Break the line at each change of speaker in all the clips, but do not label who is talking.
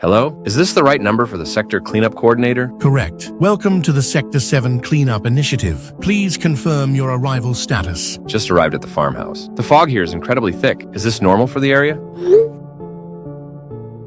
Hello? Is this the right number for the sector cleanup coordinator?
Correct. Welcome to the Sector 7 Cleanup Initiative. Please confirm your arrival status.
Just arrived at the farmhouse. The fog here is incredibly thick. Is this normal for the area?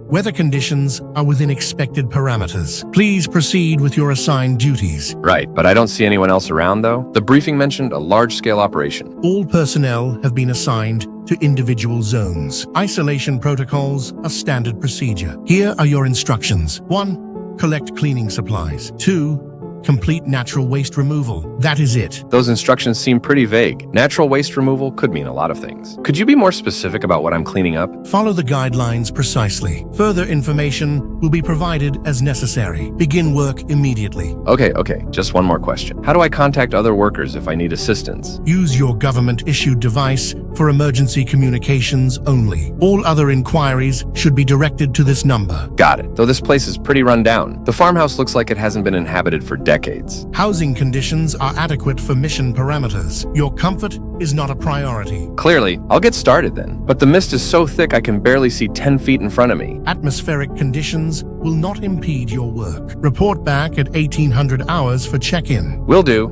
Weather conditions are within expected parameters. Please proceed with your assigned duties.
Right, but I don't see anyone else around though. The briefing mentioned a large-scale operation.
All personnel have been assigned to individual zones. Isolation protocols are standard procedure. Here are your instructions. 1. Collect cleaning supplies. 2. Complete natural waste removal. That is it.
Those instructions seem pretty vague. Natural waste removal could mean a lot of things. Could you be more specific about what I'm cleaning up?
Follow the guidelines precisely. Further information will be provided as necessary. Begin work immediately.
Okay. Just one more question. How do I contact other workers if I need assistance?
Use your government-issued device for emergency communications only. All other inquiries should be directed to this number.
Got it. Though this place is pretty run down. The farmhouse looks like it hasn't been inhabited for decades.
Housing conditions are adequate for mission parameters. Your comfort is not a priority.
Clearly, I'll get started then. But the mist is so thick I can barely see 10 feet in front of me.
Atmospheric conditions will not impede your work. Report back at 1800 hours for check-in.
Will do.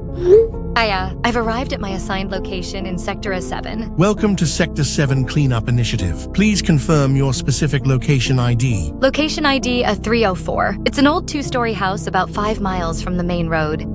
I've arrived at my assigned location in Sector 7.
Welcome to Sector 7 Cleanup Initiative. Please confirm your specific location ID.
Location ID 304. It's an old 2-story house about 5 miles from the main road.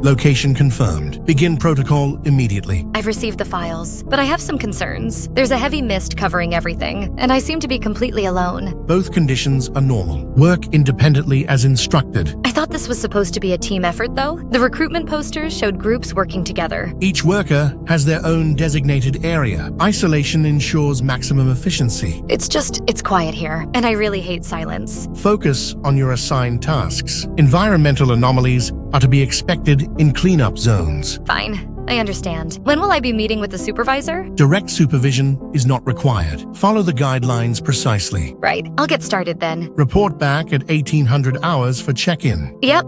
Location confirmed. Begin protocol immediately.
I've received the files, but I have some concerns. There's a heavy mist covering everything, and I seem to be completely alone.
Both conditions are normal. Work independently as instructed.
I thought this was supposed to be a team effort, though. The recruitment posters showed groups working together.
Each worker has their own designated area. Isolation ensures maximum efficiency.
It's quiet here, and I really hate silence.
Focus on your assigned tasks. Environmental anomalies are to be expected in cleanup zones.
Fine, I understand. When will I be meeting with the supervisor?
Direct supervision is not required. Follow the guidelines precisely.
Right, I'll get started then.
Report back at 1800 hours for check-in.
Yep.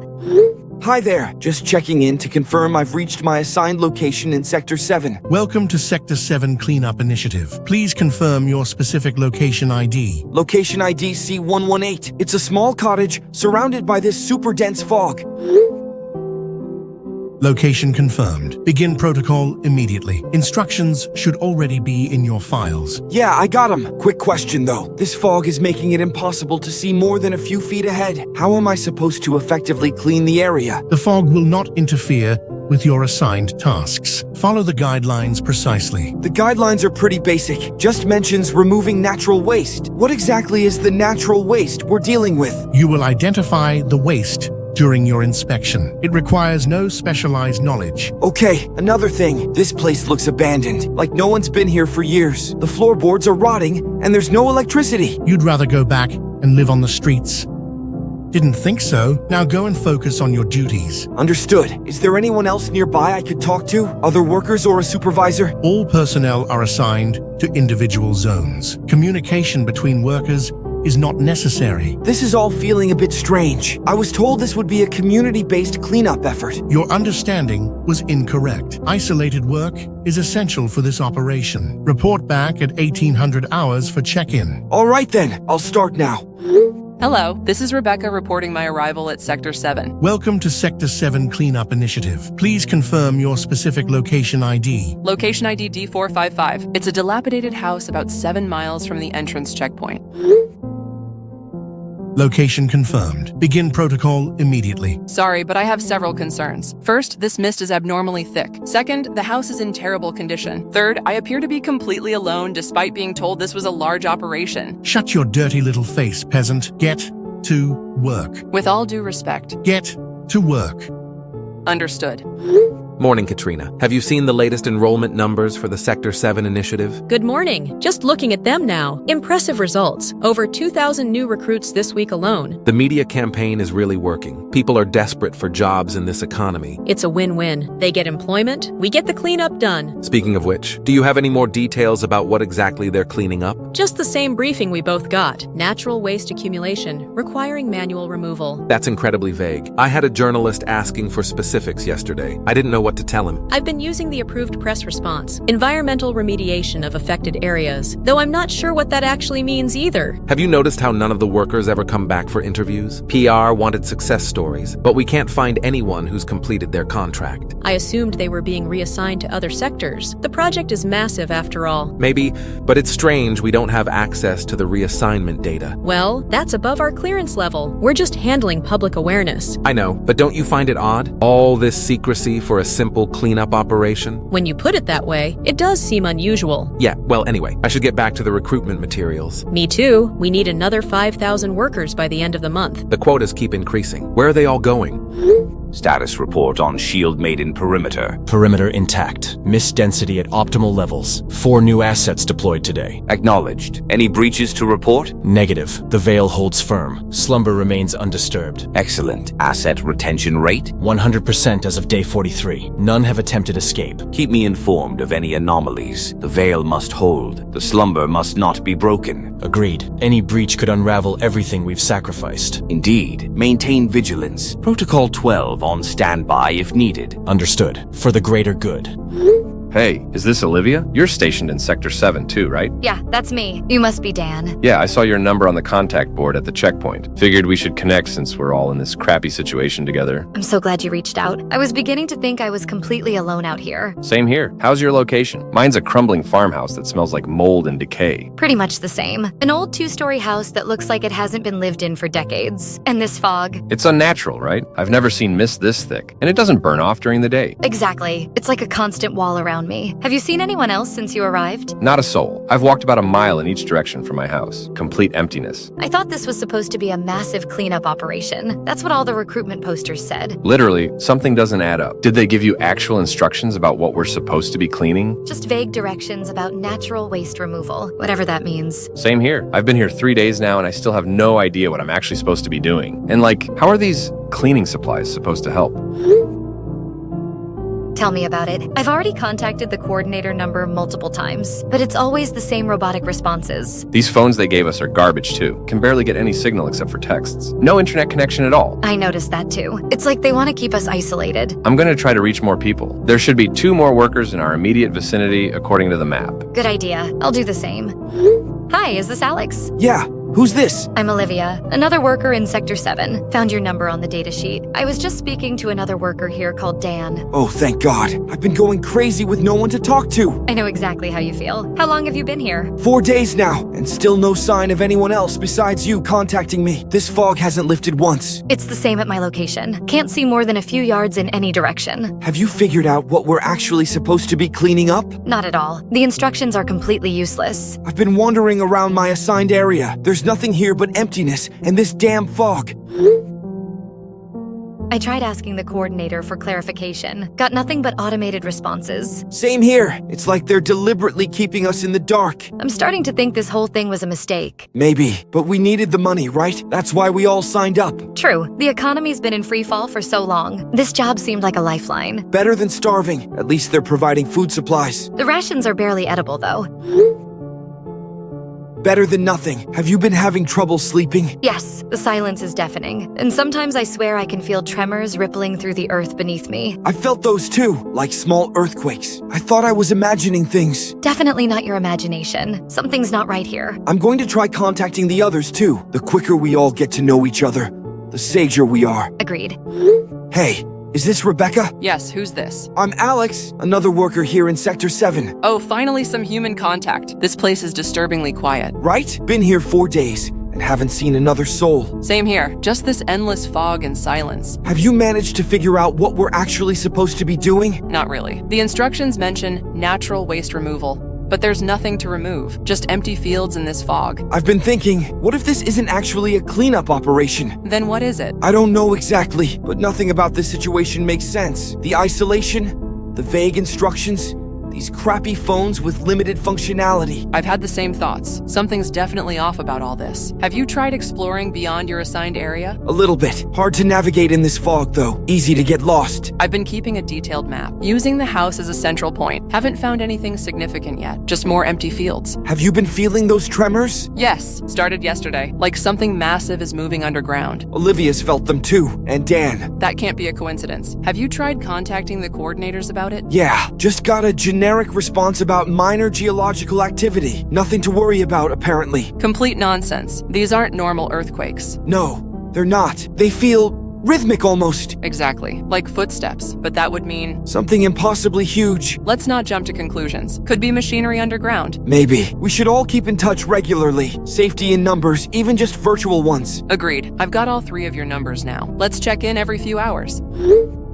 Hi there, just checking in to confirm I've reached my assigned location in Sector 7.
Welcome to Sector 7 Cleanup Initiative. Please confirm your specific location ID.
Location ID C118. It's a small cottage surrounded by this super dense fog.
Location confirmed. Begin protocol immediately. Instructions should already be in your files.
Yeah, I got 'em. Quick question though. This fog is making it impossible to see more than a few feet ahead. How am I supposed to effectively clean the area?
The fog will not interfere with your assigned tasks. Follow the guidelines precisely.
The guidelines are pretty basic. Just mentions removing natural waste. What exactly is the natural waste we're dealing with?
You will identify the waste during your inspection. It requires no specialized knowledge.
Okay, another thing. This place looks abandoned, like no one's been here for years. The floorboards are rotting, and there's no electricity.
You'd rather go back and live on the streets? Didn't think so. Now go and focus on your duties.
Understood. Is there anyone else nearby I could talk to? Other workers or a supervisor?
All personnel are assigned to individual zones. Communication between workers is not necessary.
This is all feeling a bit strange. I was told this would be a community-based cleanup effort.
Your understanding was incorrect. Isolated work is essential for this operation. Report back at 1800 hours for check-in.
All right then, I'll start now.
Hello, this is Rebecca reporting my arrival at Sector 7.
Welcome to Sector 7 Cleanup Initiative. Please confirm your specific location ID.
Location ID D455. It's a dilapidated house about 7 miles from the entrance checkpoint.
Location confirmed. Begin protocol immediately.
Sorry, but I have several concerns. First, this mist is abnormally thick. Second, the house is in terrible condition. Third, I appear to be completely alone despite being told this was a large operation.
Shut your dirty little face, peasant. Get to work.
With all due respect.
Get to work.
Understood.
Morning, Katrina. Have you seen the latest enrollment numbers for the Sector 7 initiative?
Good morning. Just looking at them now. Impressive results. Over 2,000 new recruits this week alone.
The media campaign is really working. People are desperate for jobs in this economy.
It's a win-win. They get employment, we get the cleanup done.
Speaking of which, do you have any more details about what exactly they're cleaning up?
Just the same briefing we both got. Natural waste accumulation, requiring manual removal.
That's incredibly vague. I had a journalist asking for specifics yesterday. I didn't know what to tell him.
I've been using the approved press response, environmental remediation of affected areas, though I'm not sure what that actually means either.
Have you noticed how none of the workers ever come back for interviews? PR wanted success stories, but we can't find anyone who's completed their contract.
I assumed they were being reassigned to other sectors. The project is massive after all.
Maybe, but it's strange we don't have access to the reassignment data.
Well, that's above our clearance level. We're just handling public awareness.
I know, but don't you find it odd? All this secrecy for a simple cleanup operation?
When you put it that way, it does seem unusual.
Yeah, well, anyway, I should get back to the recruitment materials.
Me too. We need another 5,000 workers by the end of the month.
The quotas keep increasing. Where are they all going?
Status report on Shield Maiden perimeter.
Perimeter intact. Mist density at optimal levels. 4 new assets deployed today.
Acknowledged. Any breaches to report?
Negative. The veil holds firm. Slumber remains undisturbed.
Excellent. Asset retention rate?
100% as of day 43. None have attempted escape.
Keep me informed of any anomalies. The veil must hold. The slumber must not be broken.
Agreed. Any breach could unravel everything we've sacrificed.
Indeed. Maintain vigilance. Protocol 12 on standby if needed.
Understood. For the greater good.
Hey, is this Olivia? You're stationed in Sector 7 too, right?
Yeah, that's me. You must be Dan.
Yeah, I saw your number on the contact board at the checkpoint. Figured we should connect since we're all in this crappy situation together.
I'm so glad you reached out. I was beginning to think I was completely alone out here.
Same here. How's your location? Mine's a crumbling farmhouse that smells like mold and decay.
Pretty much the same. An old 2-story house that looks like it hasn't been lived in for decades. And this fog.
It's unnatural, right? I've never seen mist this thick, and it doesn't burn off during the day.
Exactly. It's like a constant wall around me. Have you seen anyone else since you arrived?
Not a soul. I've walked about a mile in each direction from my house. Complete emptiness.
I thought this was supposed to be a massive cleanup operation. That's what all the recruitment posters said.
Literally, something doesn't add up. Did they give you actual instructions about what we're supposed to be cleaning?
Just vague directions about natural waste removal, whatever that means.
Same here. I've been here 3 days now and I still have no idea what I'm actually supposed to be doing. And how are these cleaning supplies supposed to help?
Tell me about it. I've already contacted the coordinator number multiple times, but it's always the same robotic responses.
These phones they gave us are garbage too. Can barely get any signal except for texts. No internet connection at all.
I noticed that too. It's like they want to keep us isolated.
I'm going to try to reach more people. There should be 2 more workers in our immediate vicinity according to the map.
Good idea. I'll do the same. Hi, is this Alex?
Yeah, who's this?
I'm Olivia, another worker in Sector 7. Found your number on the data sheet. I was just speaking to another worker here called Dan.
Oh, thank God. I've been going crazy with no one to talk to.
I know exactly how you feel. How long have you been here?
4 days now, and still no sign of anyone else besides you contacting me. This fog hasn't lifted once.
It's the same at my location. Can't see more than a few yards in any direction.
Have you figured out what we're actually supposed to be cleaning up?
Not at all. The instructions are completely useless.
I've been wandering around my assigned area. There's nothing here but emptiness and this damn fog.
I tried asking the coordinator for clarification. Got nothing but automated responses.
Same here. It's like they're deliberately keeping us in the dark.
I'm starting to think this whole thing was a mistake.
Maybe, but we needed the money, right? That's why we all signed up.
True. The economy's been in free fall for so long. This job seemed like a lifeline.
Better than starving. At least they're providing food supplies.
The rations are barely edible, though.
Better than nothing. Have you been having trouble sleeping?
Yes, the silence is deafening. And sometimes I swear I can feel tremors rippling through the earth beneath me.
I felt those too, like small earthquakes. I thought I was imagining things.
Definitely not your imagination. Something's not right here.
I'm going to try contacting the others too. The quicker we all get to know each other, the sager we are.
Agreed.
Hey, is this Rebecca?
Yes, who's this?
I'm Alex, another worker here in Sector 7.
Oh, finally some human contact. This place is disturbingly quiet.
Right? Been here 4 days and haven't seen another soul.
Same here. Just this endless fog and silence.
Have you managed to figure out what we're actually supposed to be doing?
Not really. The instructions mention natural waste removal. But there's nothing to remove, just empty fields in this fog.
I've been thinking, what if this isn't actually a cleanup operation?
Then what is it?
I don't know exactly, but nothing about this situation makes sense. The isolation, the vague instructions, These crappy phones with limited functionality.
I've had the same thoughts. Something's definitely off about all this. Have you tried exploring beyond your assigned area?
A little bit. Hard to navigate in this fog, though. Easy to get lost.
I've been keeping a detailed map, using the house as a central point. Haven't found anything significant yet, just more empty fields.
Have you been feeling those tremors?
Yes, started yesterday. Like something massive is moving underground.
Olivia's felt them too, and Dan.
That can't be a coincidence. Have you tried contacting the coordinators about it?
Yeah, just got a generic response about minor geological activity. Nothing to worry about, apparently.
Complete nonsense. These aren't normal earthquakes.
No, they're not. They feel rhythmic almost.
Exactly. Like footsteps. But that would mean
something impossibly huge.
Let's not jump to conclusions. Could be machinery underground.
Maybe. We should all keep in touch regularly. Safety in numbers, even just virtual ones.
Agreed. I've got all 3 of your numbers now. Let's check in every few hours.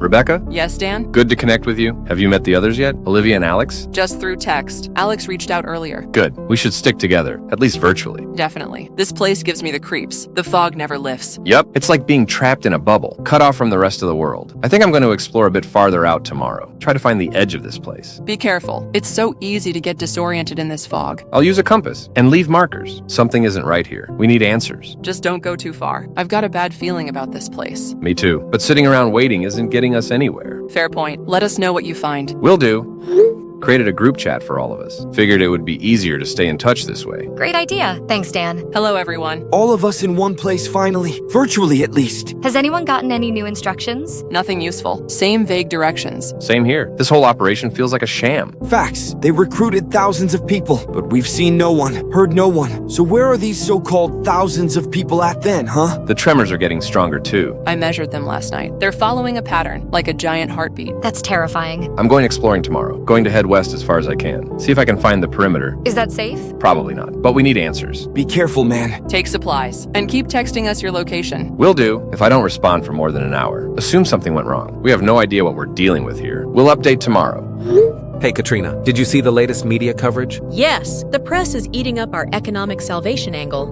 Rebecca?
Yes, Dan?
Good to connect with you. Have you met the others yet? Olivia and Alex?
Just through text. Alex reached out earlier.
Good. We should stick together, at least virtually.
Definitely. This place gives me the creeps. The fog never lifts.
Yep. It's like being trapped in a bubble, cut off from the rest of the world. I think I'm going to explore a bit farther out tomorrow. Try to find the edge of this place.
Be careful. It's so easy to get disoriented in this fog.
I'll use a compass and leave markers. Something isn't right here. We need answers.
Just don't go too far. I've got a bad feeling about this place.
Me too. But sitting around waiting isn't getting us anywhere.
Fair point. Let us know what you find.
Will do. Created a group chat for all of us. Figured it would be easier to stay in touch this way.
Great idea. Thanks, Dan.
Hello, everyone.
All of us in one place finally. Virtually, at least.
Has anyone gotten any new instructions?
Nothing useful. Same vague directions.
Same here. This whole operation feels like a sham.
Facts. They recruited thousands of people, but we've seen no one, heard no one. So where are these so-called thousands of people at then, huh?
The tremors are getting stronger too.
I measured them last night. They're following a pattern, like a giant heartbeat.
That's terrifying.
I'm going exploring tomorrow. Going to head west as far as I can. See if I can find the perimeter.
Is that safe?
Probably not, but we need answers.
Be careful, man.
Take supplies, and keep texting us your location.
Will do. If I don't respond for more than an hour, assume something went wrong. We have no idea what we're dealing with here. We'll update tomorrow.
Hey, Katrina, did you see the latest media coverage?
Yes, the press is eating up our economic salvation angle.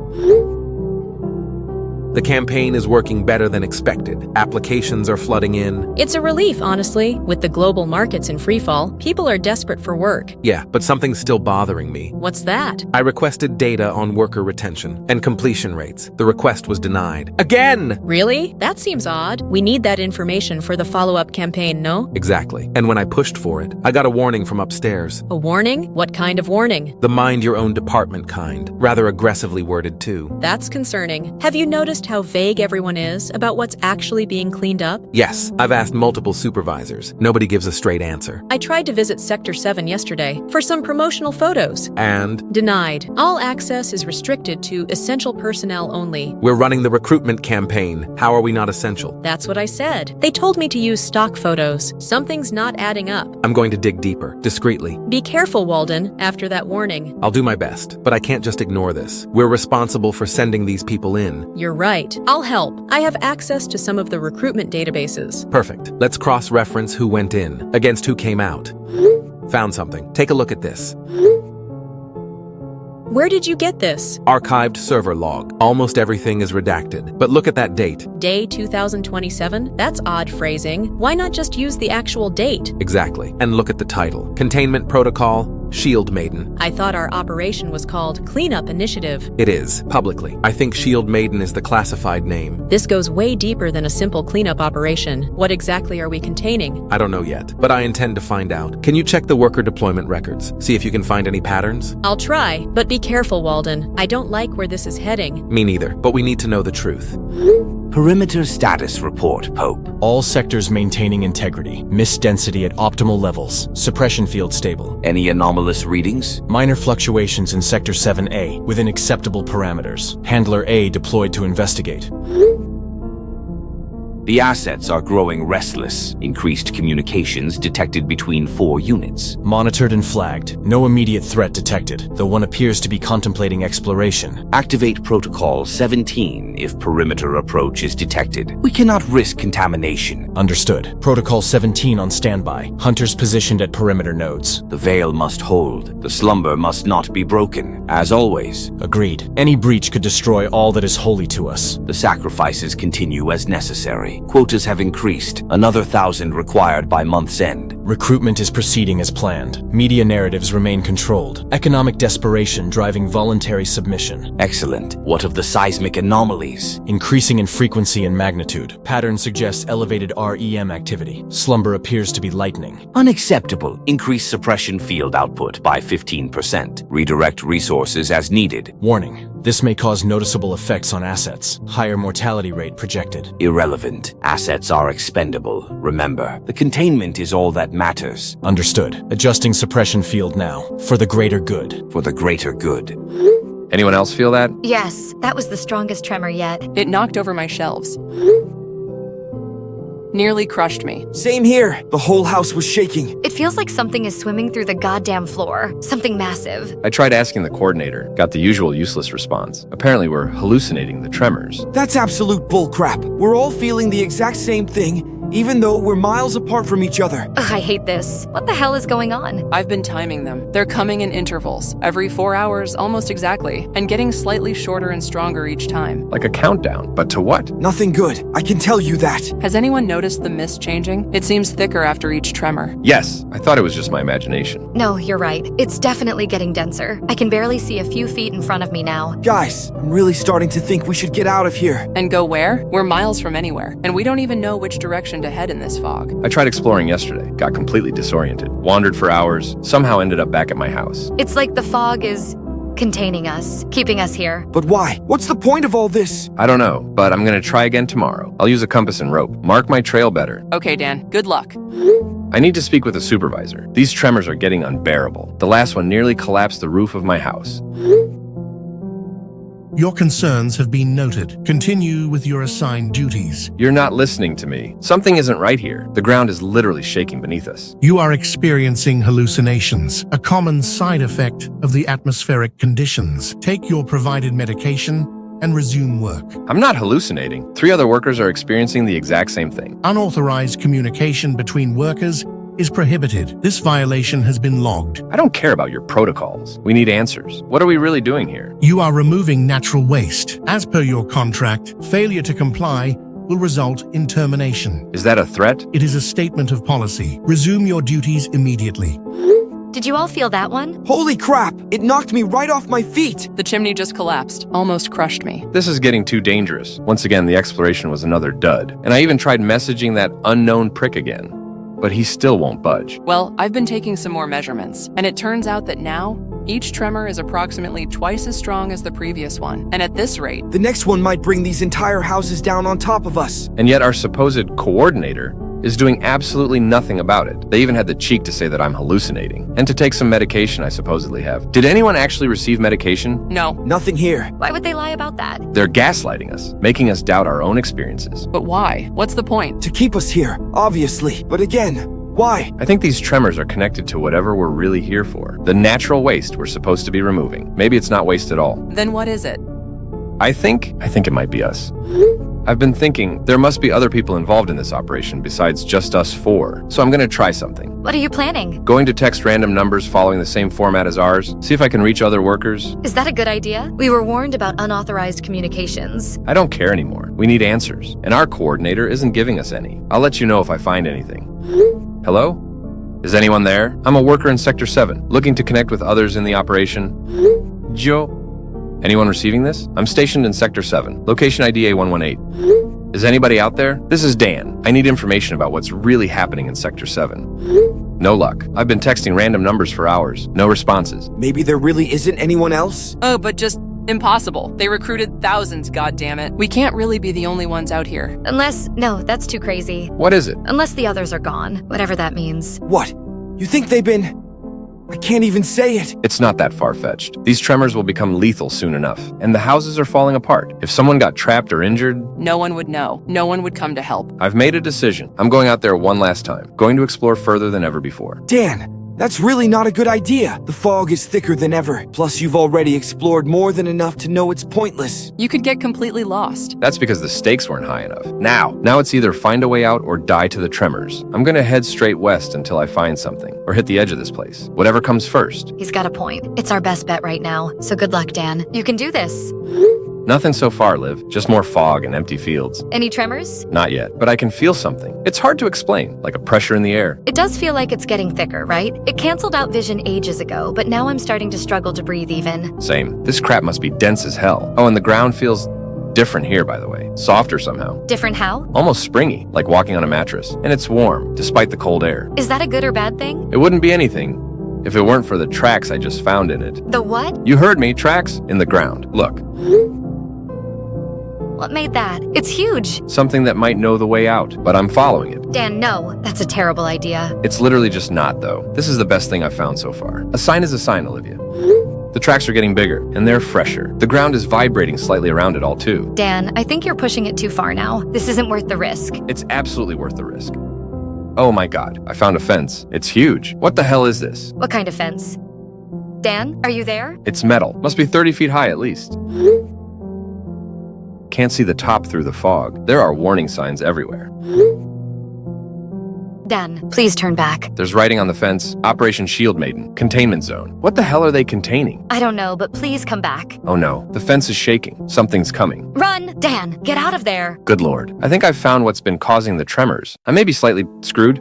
The campaign is working better than expected. Applications are flooding in.
It's a relief, honestly. With the global markets in freefall, people are desperate for work.
Yeah, but something's still bothering me.
What's that?
I requested data on worker retention and completion rates. The request was denied. Again!
Really? That seems odd. We need that information for the follow-up campaign, no?
Exactly. And when I pushed for it, I got a warning from upstairs.
A warning? What kind of warning?
The mind your own department kind. Rather aggressively worded, too.
That's concerning. Have you noticed how vague everyone is about what's actually being cleaned up?
Yes, I've asked multiple supervisors. Nobody gives a straight answer.
I tried to visit Sector 7 yesterday for some promotional photos.
And?
Denied. All access is restricted to essential personnel only.
We're running the recruitment campaign. How are we not essential?
That's what I said. They told me to use stock photos. Something's not adding up.
I'm going to dig deeper, discreetly.
Be careful, Walden, after that warning.
I'll do my best, but I can't just ignore this. We're responsible for sending these people in.
You're right. I'll help. I have access to some of the recruitment databases.
Perfect. Let's cross-reference who went in against who came out. Found something. Take a look at this.
Where did you get this?
Archived server log. Almost everything is redacted. But look at that date.
Day 2027? That's odd phrasing. Why not just use the actual date?
Exactly. And look at the title. Containment Protocol, Shield Maiden.
I thought our operation was called Cleanup Initiative.
It is, publicly. I think Shield Maiden is the classified name.
This goes way deeper than a simple cleanup operation. What exactly are we containing?
I don't know yet, but I intend to find out. Can you check the worker deployment records? See if you can find any patterns?
I'll try, but be careful, Walden. I don't like where this is heading.
Me neither, but we need to know the truth.
Perimeter status report, Pope.
All sectors maintaining integrity. Mist density at optimal levels. Suppression field stable.
Any anomalous readings?
Minor fluctuations in Sector 7A within acceptable parameters. Handler A deployed to investigate.
The assets are growing restless. Increased communications detected between 4 units.
Monitored and flagged. No immediate threat detected, though one appears to be contemplating exploration.
Activate Protocol 17 if perimeter approach is detected. We cannot risk contamination.
Understood. Protocol 17 on standby. Hunters positioned at perimeter nodes.
The veil must hold. The slumber must not be broken. As always.
Agreed. Any breach could destroy all that is holy to us.
The sacrifices continue as necessary. Quotas have increased. Another 1,000 required by month's end.
Recruitment is proceeding as planned. Media narratives remain controlled. Economic desperation driving voluntary submission.
Excellent. What of the seismic anomalies?
Increasing in frequency and magnitude. Pattern suggests elevated REM activity. Slumber appears to be lightening.
Unacceptable. Increase suppression field output by 15%. Redirect resources as needed.
Warning. This may cause noticeable effects on assets. Higher mortality rate projected.
Irrelevant. Assets are expendable. Remember, the containment is all that matters.
Understood. Adjusting suppression field now. For the greater good.
For the greater good.
Anyone else feel that?
Yes, that was the strongest tremor yet.
It knocked over my shelves. Nearly crushed me.
Same here. The whole house was shaking.
It feels like something is swimming through the goddamn floor. Something massive.
I tried asking the coordinator, got the usual useless response. Apparently we're hallucinating the tremors.
That's absolute bullcrap. We're all feeling the exact same thing, even though we're miles apart from each other.
Ugh, I hate this. What the hell is going on?
I've been timing them. They're coming in intervals, every 4 hours, almost exactly, and getting slightly shorter and stronger each time.
Like a countdown, but to what?
Nothing good. I can tell you that.
Has anyone noticed the mist changing? It seems thicker after each tremor.
Yes, I thought it was just my imagination.
No, you're right. It's definitely getting denser. I can barely see a few feet in front of me now.
Guys, I'm really starting to think we should get out of here.
And go where? We're miles from anywhere, and we don't even know which direction to head in this fog.
I tried exploring yesterday, got completely disoriented, wandered for hours, somehow ended up back at my house.
It's like the fog is containing us, keeping us here.
But why? What's the point of all this?
I don't know, but I'm gonna try again tomorrow. I'll use a compass and rope, mark my trail better.
Okay, Dan, good luck.
I need to speak with a supervisor. These tremors are getting unbearable. The last one nearly collapsed the roof of my house.
Your concerns have been noted. Continue with your assigned duties.
You're not listening to me. Something isn't right here. The ground is literally shaking beneath us.
You are experiencing hallucinations, a common side effect of the atmospheric conditions. Take your provided medication and resume work.
I'm not hallucinating. 3 other workers are experiencing the exact same thing.
Unauthorized communication between workers is prohibited. This violation has been logged.
I don't care about your protocols. We need answers. What are we really doing here?
You are removing natural waste. As per your contract, failure to comply will result in termination.
Is that a threat?
It is a statement of policy. Resume your duties immediately.
Did you all feel that one?
Holy crap! It knocked me right off my feet!
The chimney just collapsed, almost crushed me.
This is getting too dangerous. Once again, the exploration was another dud. And I even tried messaging that unknown prick again. But he still won't budge.
Well, I've been taking some more measurements, and it turns out that now, each tremor is approximately twice as strong as the previous one. And at this rate,
the next one might bring these entire houses down on top of us.
And yet our supposed coordinator is doing absolutely nothing about it. They even had the cheek to say that I'm hallucinating. And to take some medication I supposedly have. Did anyone actually receive medication?
No.
Nothing here.
Why would they lie about that?
They're gaslighting us, making us doubt our own experiences.
But why? What's the point?
To keep us here, obviously. But again, why?
I think these tremors are connected to whatever we're really here for. The natural waste we're supposed to be removing. Maybe it's not waste at all.
Then what is it?
I think it might be us. I've been thinking there must be other people involved in this operation besides just us 4. So I'm gonna try something.
What are you planning?
Going to text random numbers following the same format as ours. See if I can reach other workers.
Is that a good idea? We were warned about unauthorized communications.
I don't care anymore. We need answers. And our coordinator isn't giving us any. I'll let you know if I find anything. Hello? Is anyone there? I'm a worker in Sector 7, looking to connect with others in the operation. Joe? Anyone receiving this? I'm stationed in Sector 7, location ID A118. Is anybody out there? This is Dan. I need information about what's really happening in Sector 7. No luck. I've been texting random numbers for hours. No responses.
Maybe there really isn't anyone else?
Oh, but just impossible. They recruited thousands, goddammit. We can't really be the only ones out here.
No, that's too crazy.
What is it?
Unless the others are gone, whatever that means.
What? You think they've been... I can't even say it.
It's not that far-fetched. These tremors will become lethal soon enough, and the houses are falling apart. If someone got trapped or injured...
No one would know. No one would come to help.
I've made a decision. I'm going out there one last time. Going to explore further than ever before.
Dan, that's really not a good idea. The fog is thicker than ever. Plus, you've already explored more than enough to know it's pointless.
You could get completely lost.
That's because the stakes weren't high enough. Now it's either find a way out or die to the tremors. I'm gonna head straight west until I find something, or hit the edge of this place. Whatever comes first.
He's got a point. It's our best bet right now, so good luck, Dan. You can do this.
Nothing so far, Liv. Just more fog and empty fields.
Any tremors?
Not yet, but I can feel something. It's hard to explain, like a pressure in the air.
It does feel like it's getting thicker, right? It canceled out vision ages ago, but now I'm starting to struggle to breathe even.
Same. This crap must be dense as hell. Oh, and the ground feels different here, by the way. Softer somehow.
Different how?
Almost springy, like walking on a mattress. And it's warm, despite the cold air.
Is that a good or bad thing?
It wouldn't be anything if it weren't for the tracks I just found in it.
The what?
You heard me, tracks in the ground. Look.
What made that? It's huge.
Something that might know the way out, but I'm following it.
Dan, no. That's a terrible idea.
It's literally just not, though. This is the best thing I've found so far. A sign is a sign, Olivia. The tracks are getting bigger, and they're fresher. The ground is vibrating slightly around it all, too.
Dan, I think you're pushing it too far now. This isn't worth the risk.
It's absolutely worth the risk. Oh my god, I found a fence. It's huge. What the hell is this?
What kind of fence? Dan, are you there?
It's metal. Must be 30 feet high at least. Can't see the top through the fog. There are warning signs everywhere.
Dan, please turn back.
There's writing on the fence, Operation Shield Maiden, containment zone. What the hell are they containing?
I don't know, but please come back.
Oh no, the fence is shaking. Something's coming.
Run! Dan, get out of there!
Good lord. I think I've found what's been causing the tremors. I may be slightly screwed.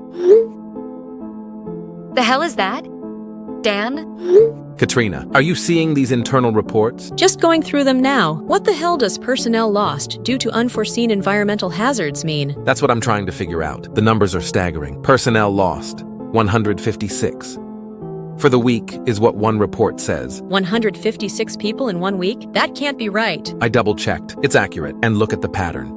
The hell is that? Dan?
Katrina, are you seeing these internal reports?
Just going through them now. What the hell does personnel lost due to unforeseen environmental hazards mean?
That's what I'm trying to figure out. The numbers are staggering. Personnel lost, 156. For the week is what one report says.
156 people in 1 week? That can't be right.
I double-checked. It's accurate. And look at the pattern.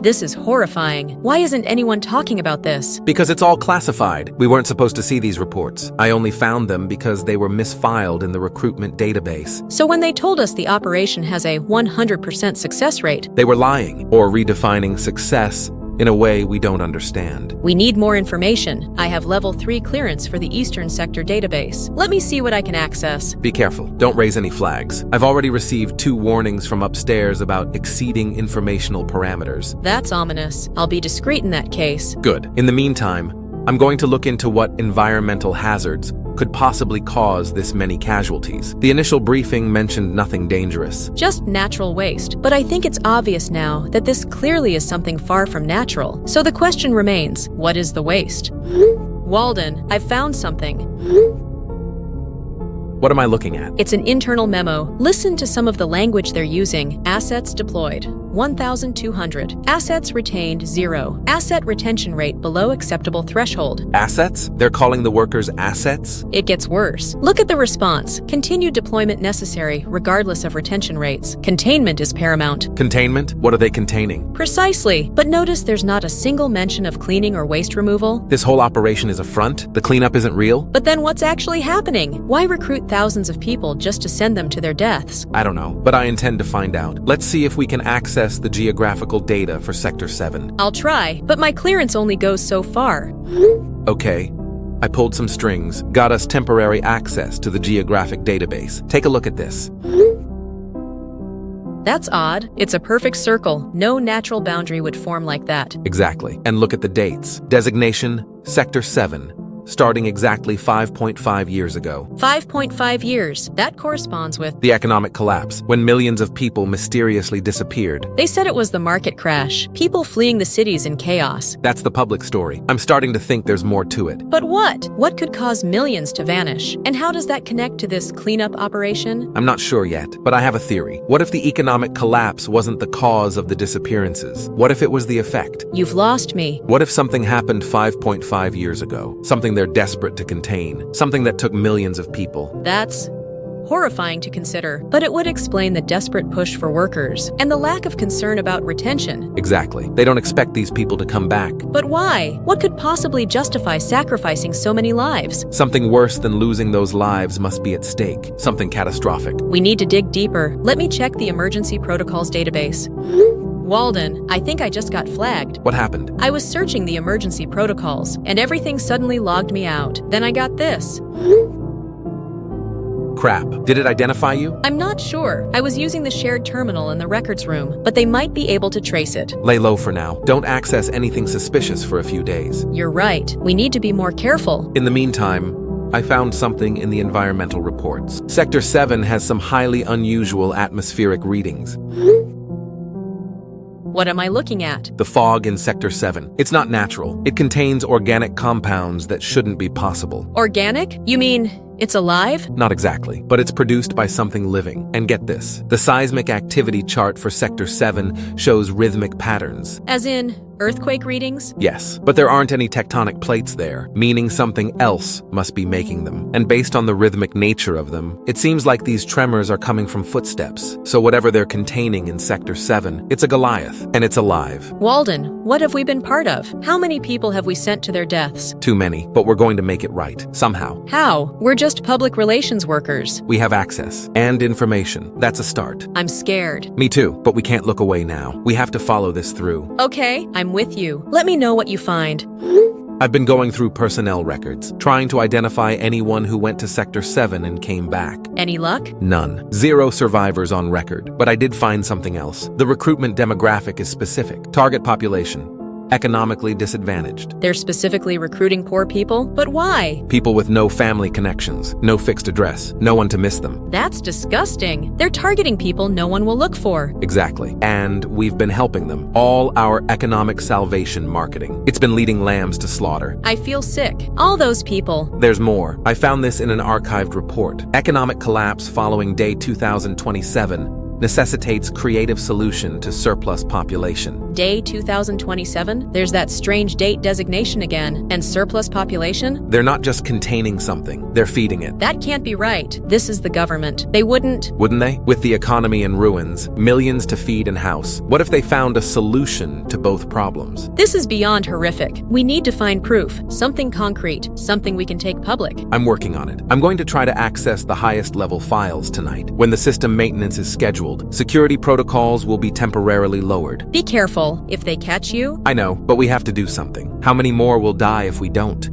This is horrifying. Why isn't anyone talking about this?
Because it's all classified. We weren't supposed to see these reports. I only found them because they were misfiled in the recruitment database.
So when they told us the operation has a 100% success rate,
They were lying or redefining success in a way we don't understand.
we need more information. I have level 3 clearance for the Eastern Sector database. Let me see what I can access.
Be careful. Don't raise any flags. I've already received 2 warnings from upstairs about exceeding informational parameters.
That's ominous. I'll be discreet in that case.
Good. In the meantime, I'm going to look into what environmental hazards could possibly cause this many casualties. The initial briefing mentioned nothing dangerous.
Just natural waste. But I think it's obvious now that this clearly is something far from natural. So the question remains, what is the waste? Walden, I've found something.
What am I looking at?
It's an internal memo. Listen to some of the language they're using. Assets deployed, 1,200. Assets retained, 0. Asset retention rate below acceptable threshold.
Assets? They're calling the workers assets?
It gets worse. Look at the response. Continued deployment necessary, regardless of retention rates. Containment is paramount.
Containment? What are they containing?
Precisely. But notice there's not a single mention of cleaning or waste removal.
This whole operation is a front? The cleanup isn't real?
But then what's actually happening? Why recruit thousands of people just to send them to their deaths?
I don't know, but I intend to find out. Let's see if we can access the geographical data for Sector 7.
I'll try, but my clearance only goes so far.
Okay. I pulled some strings, got us temporary access to the geographic database. Take a look at this.
That's odd. It's a perfect circle. No natural boundary would form like that.
Exactly. And look at the dates. Designation, Sector 7. Starting exactly 5.5 years ago.
5.5 years. That corresponds with...
The economic collapse, when millions of people mysteriously disappeared.
They said it was the market crash. People fleeing the cities in chaos.
That's the public story. I'm starting to think there's more to it.
But what? What could cause millions to vanish? And how does that connect to this cleanup operation?
I'm not sure yet, but I have a theory. What if the economic collapse wasn't the cause of the disappearances? What if it was the effect?
You've lost me.
What if something happened 5.5 years ago? Something they're desperate to contain. Something that took millions of people.
That's horrifying to consider, but it would explain the desperate push for workers and the lack of concern about retention.
Exactly. They don't expect these people to come back.
But why? What could possibly justify sacrificing so many lives?
Something worse than losing those lives must be at stake. Something catastrophic.
We need to dig deeper. Let me check the emergency protocols database. Walden, I think I just got flagged.
What happened?
I was searching the emergency protocols, and everything suddenly logged me out. Then I got this.
Crap. Did it identify you?
I'm not sure. I was using the shared terminal in the records room, but they might be able to trace it.
Lay low for now. Don't access anything suspicious for a few days.
You're right. We need to be more careful.
In the meantime, I found something in the environmental reports. Sector 7 has some highly unusual atmospheric readings.
What am I looking at?
The fog in Sector 7. It's not natural. It contains organic compounds that shouldn't be possible.
Organic? You mean it's alive?
Not exactly, but it's produced by something living. And get this, the seismic activity chart for Sector 7 shows rhythmic patterns.
As in earthquake readings?
Yes, but there aren't any tectonic plates there, meaning something else must be making them. And based on the rhythmic nature of them, it seems like these tremors are coming from footsteps. So whatever they're containing in Sector 7, it's a Goliath, and it's alive.
Walden, what have we been part of? How many people have we sent to their deaths?
Too many, but we're going to make it right, somehow.
How? We're just public relations workers.
We have access and information. That's a start.
I'm scared.
Me too, but we can't look away now. We have to follow this through.
Okay, I'm with you. Let me know what you find.
I've been going through personnel records, trying to identify anyone who went to Sector 7 and came back.
Any luck?
None. 0 survivors on record. But I did find something else. The recruitment demographic is specific. Target population: economically disadvantaged.
They're specifically recruiting poor people? But why?
People with no family connections, no fixed address, no one to miss them.
That's disgusting. They're targeting people no one will look for.
Exactly. And we've been helping them. All our economic salvation marketing. It's been leading lambs to slaughter.
I feel sick. All those people.
There's more. I found this in an archived report. Economic collapse following day 2027 necessitates creative solution to surplus population.
Day 2027? There's that strange date designation again. And surplus population?
They're not just containing something, they're feeding it.
That can't be right. This is the government. They wouldn't.
Wouldn't they? With the economy in ruins, millions to feed and house, what if they found a solution to both problems?
This is beyond horrific. We need to find proof. Something concrete. Something we can take public.
I'm working on it. I'm going to try to access the highest level files tonight. When the system maintenance is scheduled, security protocols will be temporarily lowered.
Be careful. If they catch you...
I know, but we have to do something. How many more will die if we don't?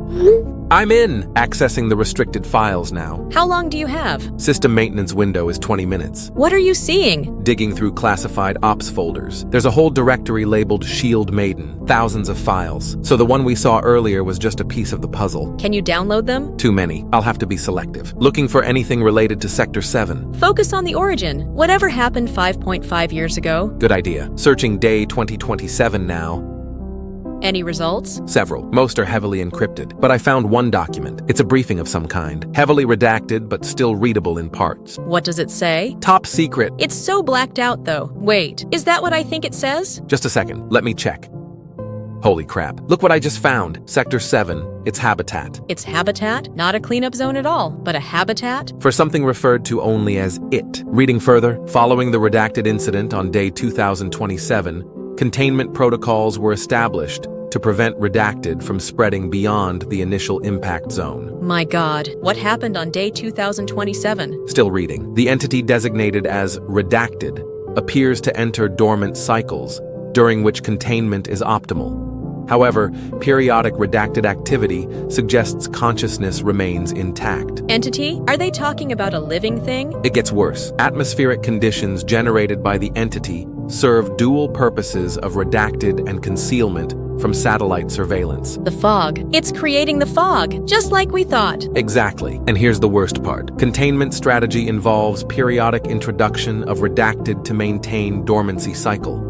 I'm in! Accessing the restricted files now.
How long do you have?
System maintenance window is 20 minutes.
What are you seeing?
Digging through classified ops folders. There's a whole directory labeled Shield Maiden. Thousands of files. So the one we saw earlier was just a piece of the puzzle.
Can you download them?
Too many. I'll have to be selective. Looking for anything related to Sector 7.
Focus on the origin. Whatever happened 5.5 years ago.
Good idea. Searching day 2027 now.
Any results?
Several. Most are heavily encrypted. But I found one document. It's a briefing of some kind. Heavily redacted, but still readable in parts.
What does it say?
Top secret.
It's so blacked out, though. Wait, is that what I think it says?
Just a second. Let me check. Holy crap. Look what I just found. Sector 7. It's habitat.
It's habitat? Not a cleanup zone at all, but a habitat?
For something referred to only as it. Reading further, following the redacted incident on day 2027, containment protocols were established to prevent redacted from spreading beyond the initial impact zone.
My God, what happened on day 2027?
Still reading. The entity designated as redacted appears to enter dormant cycles, during which containment is optimal. However, periodic redacted activity suggests consciousness remains intact.
Entity? Are they talking about a living thing?
It gets worse. Atmospheric conditions generated by the entity serve dual purposes of redacted and concealment from satellite surveillance.
The fog. It's creating the fog, just like we thought.
Exactly. And here's the worst part. Containment strategy involves periodic introduction of redacted to maintain dormancy cycle.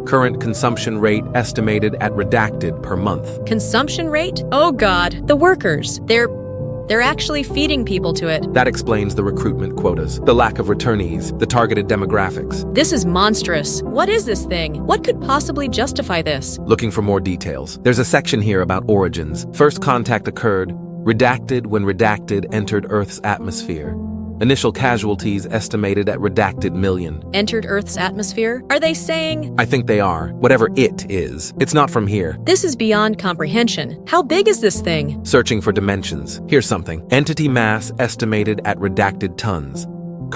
Current consumption rate estimated at redacted per month.
Consumption rate? Oh God, the workers. They're actually feeding people to it.
That explains the recruitment quotas, the lack of returnees, the targeted demographics.
This is monstrous. What is this thing? What could possibly justify this?
Looking for more details. There's a section here about origins. First contact occurred, redacted when redacted entered Earth's atmosphere. Initial casualties estimated at redacted million.
Entered Earth's atmosphere? Are they saying?
I think they are. Whatever it is. It's not from here.
This is beyond comprehension. How big is this thing?
Searching for dimensions. Here's something. Entity mass estimated at redacted tons.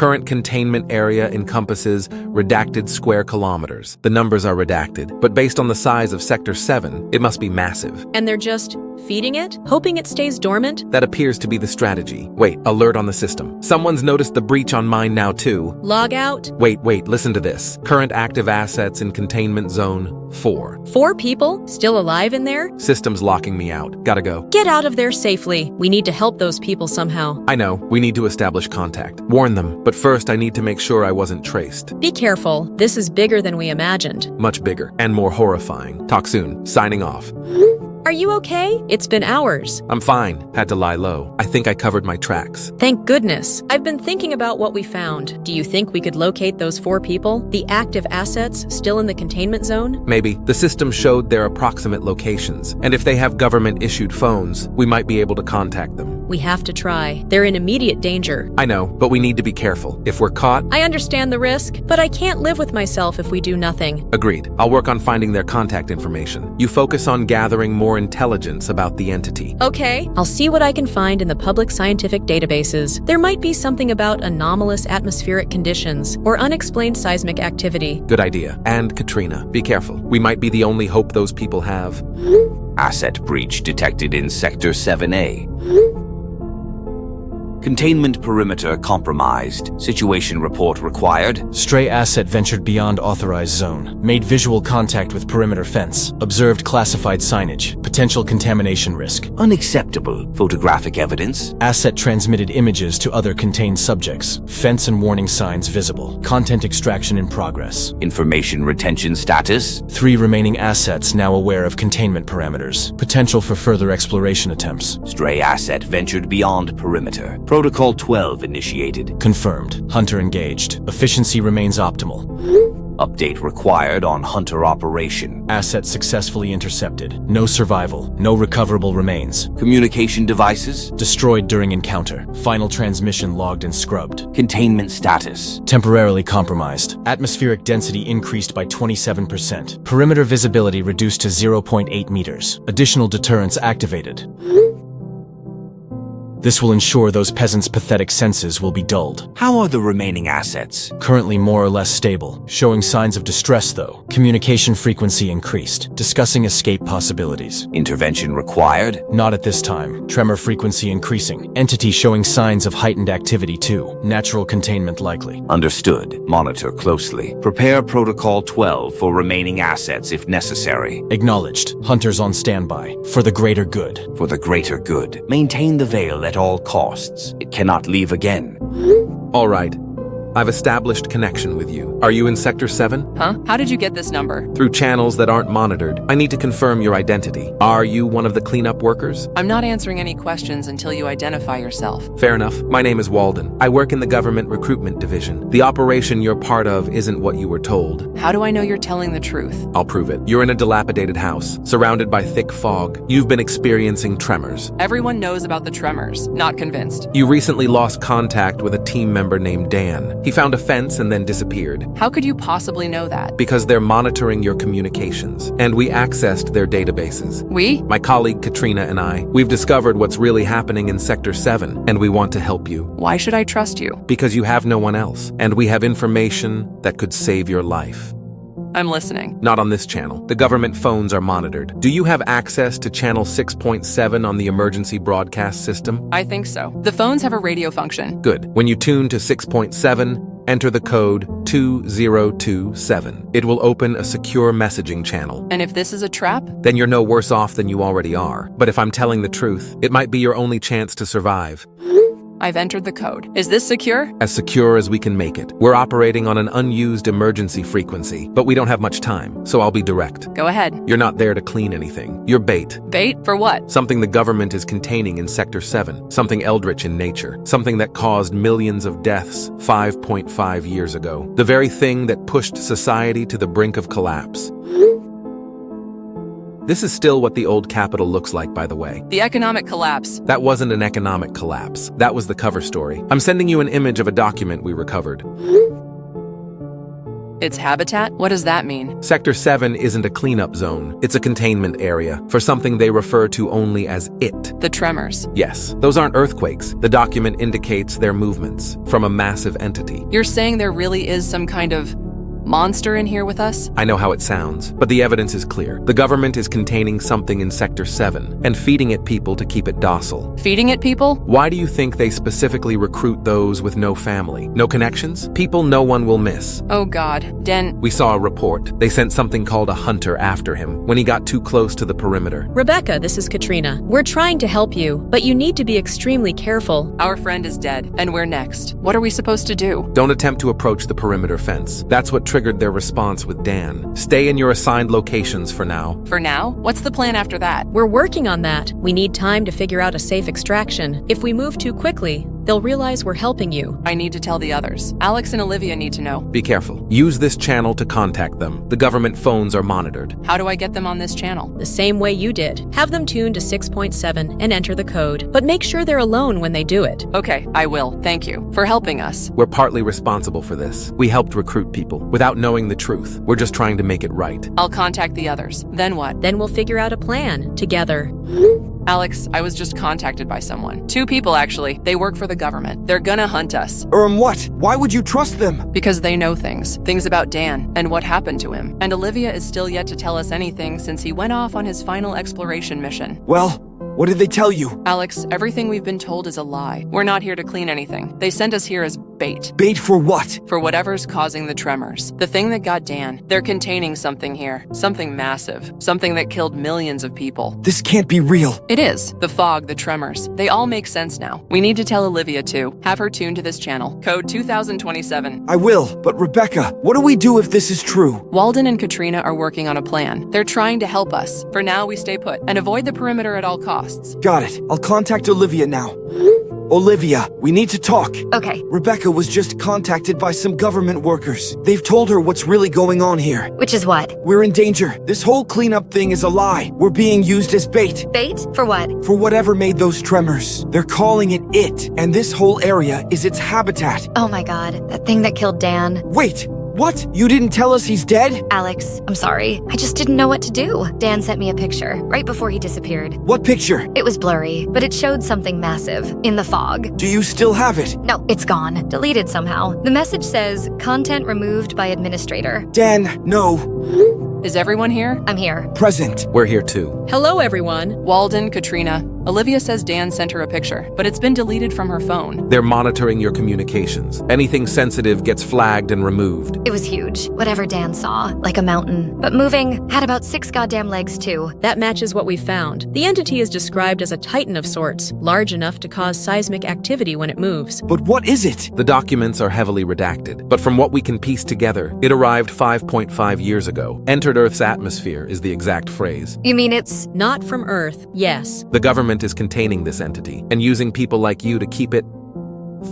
Current containment area encompasses redacted square kilometers. The numbers are redacted, but based on the size of Sector 7, it must be massive.
And they're just feeding it? Hoping it stays dormant?
That appears to be the strategy. Wait, alert on the system. Someone's noticed the breach on mine now too.
Log out?
Wait, listen to this. Current active assets in Containment Zone 4.
4 people? Still alive in there?
System's locking me out. Gotta go.
Get out of there safely. We need to help those people somehow.
I know. We need to establish contact. Warn them. But first, I need to make sure I wasn't traced.
Be careful. This is bigger than we imagined.
Much bigger and more horrifying. Talk soon. Signing off.
Are you okay? It's been hours.
I'm fine. Had to lie low. I think I covered my tracks.
Thank goodness. I've been thinking about what we found. Do you think we could locate those 4 people? The active assets still in the containment zone?
Maybe. The system showed their approximate locations, and if they have government-issued phones, we might be able to contact them.
We have to try. They're in immediate danger.
I know, but we need to be careful. If we're caught...
I understand the risk, but I can't live with myself if we do nothing.
Agreed. I'll work on finding their contact information. You focus on gathering more intelligence about the entity.
Okay, I'll see what I can find in the public scientific databases. There might be something about anomalous atmospheric conditions or unexplained seismic activity.
Good idea. And Katrina, be careful. We might be the only hope those people have.
Asset breach detected in Sector 7A. Containment perimeter compromised. Situation report required.
Stray asset ventured beyond authorized zone. Made visual contact with perimeter fence. Observed classified signage. Potential contamination risk.
Unacceptable. Photographic evidence.
Asset transmitted images to other contained subjects. Fence and warning signs visible. Content extraction in progress.
Information retention status.
3 remaining assets now aware of containment parameters. Potential for further exploration attempts.
Stray asset ventured beyond perimeter. Protocol 12 initiated.
Confirmed. Hunter engaged. Efficiency remains optimal.
Update required on Hunter operation.
Asset successfully intercepted. No survival. No recoverable remains.
Communication devices.
Destroyed during encounter. Final transmission logged and scrubbed.
Containment status.
Temporarily compromised. Atmospheric density increased by 27%. Perimeter visibility reduced to 0.8 meters. Additional deterrence activated. This will ensure those peasants' pathetic senses will be dulled.
How are the remaining assets?
Currently more or less stable, showing signs of distress though. Communication frequency increased, discussing escape possibilities.
Intervention required?
Not at this time. Tremor frequency increasing. Entity showing signs of heightened activity too. Natural containment likely.
Understood. Monitor closely. Prepare Protocol 12 for remaining assets if necessary.
Acknowledged. Hunters on standby. For the greater good.
For the greater good. Maintain the veil at all costs. It cannot leave again.
All right. I've established connection with you. Are you in Sector 7?
Huh? How did you get this number?
Through channels that aren't monitored. I need to confirm your identity. Are you one of the cleanup workers?
I'm not answering any questions until you identify yourself.
Fair enough. My name is Walden. I work in the Government Recruitment Division. The operation you're part of isn't what you were told.
How do I know you're telling the truth?
I'll prove it. You're in a dilapidated house, surrounded by thick fog. You've been experiencing tremors.
Everyone knows about the tremors. Not convinced.
You recently lost contact with a team member named Dan. He found a fence and then disappeared.
How could you possibly know that?
Because they're monitoring your communications, and we accessed their databases.
We?
My colleague Katrina and I. We've discovered what's really happening in Sector 7, and we want to help you.
Why should I trust you?
Because you have no one else, and we have information that could save your life.
I'm listening.
Not on this channel. The government phones are monitored. Do you have access to channel 6.7 on the emergency broadcast system?
I think so. The phones have a radio function.
Good. When you tune to 6.7, enter the code 2027. It will open a secure messaging channel.
And if this is a trap?
Then you're no worse off than you already are. But if I'm telling the truth, it might be your only chance to survive.
I've entered the code. Is this secure?
As secure as we can make it. We're operating on an unused emergency frequency, but we don't have much time, so I'll be direct.
Go ahead.
You're not there to clean anything. You're bait.
Bait? For what?
Something the government is containing in Sector 7. Something eldritch in nature. Something that caused millions of deaths 5.5 years ago. The very thing that pushed society to the brink of collapse. This is still what the old capital looks like, by the way.
The economic collapse.
That wasn't an economic collapse. That was the cover story. I'm sending you an image of a document we recovered.
Its habitat? What does that mean?
Sector 7 isn't a cleanup zone. It's a containment area for something they refer to only as it.
The tremors.
Yes, those aren't earthquakes. The document indicates their movements from a massive entity.
You're saying there really is some kind of monster in here with us?
I know how it sounds, but the evidence is clear. The government is containing something in Sector 7 and feeding it people to keep it docile.
Feeding it people?
Why do you think they specifically recruit those with no family, no connections? People no one will miss.
Oh God, Den.
We saw a report. They sent something called a hunter after him when he got too close to the perimeter.
Rebecca, this is Katrina. We're trying to help you, but you need to be extremely careful.
Our friend is dead, and we're next. What are we supposed to do?
Don't attempt to approach the perimeter fence. That's what triggered their response with Dan. Stay in your assigned locations for now.
For now? What's the plan after that?
We're working on that. We need time to figure out a safe extraction. If we move too quickly, they'll realize we're helping you.
I need to tell the others. Alex and Olivia need to know.
Be careful. Use this channel to contact them. The government phones are monitored.
How do I get them on this channel?
The same way you did. Have them tuned to 6.7 and enter the code, but make sure they're alone when they do it.
Okay, I will. Thank you for helping us.
We're partly responsible for this. We helped recruit people without knowing the truth. We're just trying to make it right.
I'll contact the others. Then what?
Then we'll figure out a plan together.
Alex, I was just contacted by someone. 2 people, actually. They work for the government. They're gonna hunt us.
What? Why would you trust them?
Because they know things. Things about Dan and what happened to him. And Olivia is still yet to tell us anything since he went off on his final exploration mission.
Well, what did they tell you?
Alex, everything we've been told is a lie. We're not here to clean anything. They sent us here as bait.
Bait for what?
For whatever's causing the tremors. The thing that got Dan. They're containing something here. Something massive. Something that killed millions of people.
This can't be real.
It is. The fog, the tremors. They all make sense now. We need to tell Olivia too. Have her tuned to this channel. Code 2027.
I will, but Rebecca, what do we do if this is true?
Walden and Katrina are working on a plan. They're trying to help us. For now, we stay put and avoid the perimeter at all costs.
Got it. I'll contact Olivia now. Olivia, we need to talk.
Okay,
Rebecca was just contacted by some government workers. They've told her what's really going on here.
which is what?
We're in danger. This whole cleanup thing is a lie. We're being used as bait.
Bait? For what?
For whatever made those tremors. They're calling it, and this whole area is its habitat.
Oh my God, that thing that killed Dan.
Wait, what? You didn't tell us he's dead?
Alex, I'm sorry. I just didn't know what to do. Dan sent me a picture right before he disappeared.
What picture?
It was blurry, but it showed something massive in the fog.
Do you still have it?
No, it's gone. Deleted somehow. The message says, content removed by administrator.
Dan, no.
Is everyone here?
I'm here.
Present.
We're here too.
Hello, everyone.
Walden, Katrina. Olivia says Dan sent her a picture, but it's been deleted from her phone.
They're monitoring your communications. Anything sensitive gets flagged and removed.
It was huge. Whatever Dan saw, like a mountain. But moving, had about 6 goddamn legs too.
That matches what we found. The entity is described as a titan of sorts, large enough to cause seismic activity when it moves.
But what is it?
The documents are heavily redacted, but from what we can piece together, it arrived 5.5 years ago. Entered Earth's atmosphere is the exact phrase.
You mean it's...
Not from Earth, yes.
The government is containing this entity and using people like you to keep it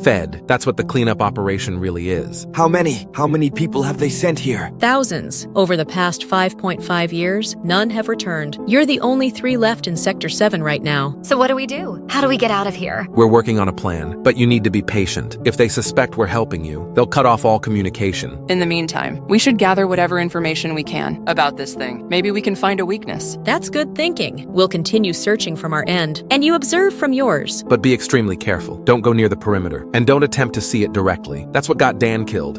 fed. That's what the cleanup operation really is.
How many? How many people have they sent here?
Thousands. Over the past 5.5 years, none have returned. You're the only 3 left in Sector 7 right now.
So what do we do? How do we get out of here?
We're working on a plan, but you need to be patient. If they suspect we're helping you, they'll cut off all communication.
In the meantime, we should gather whatever information we can about this thing. Maybe we can find a weakness.
That's good thinking. We'll continue searching from our end, and you observe from yours.
But be extremely careful. Don't go near the perimeter, and don't attempt to see it directly. That's what got Dan killed.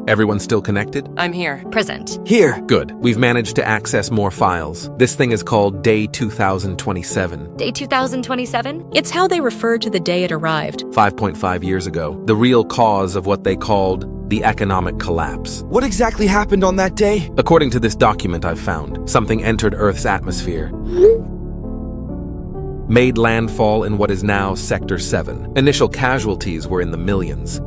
Everyone still connected?
I'm here.
Present.
Here.
Good. We've managed to access more files. This thing is called Day 2027.
Day 2027?
It's how they refer to the day it arrived.
5.5 years ago, the real cause of what they called the economic collapse.
What exactly happened on that day?
According to this document I've found, something entered Earth's atmosphere. Made landfall in what is now Sector 7. Initial casualties were in the millions.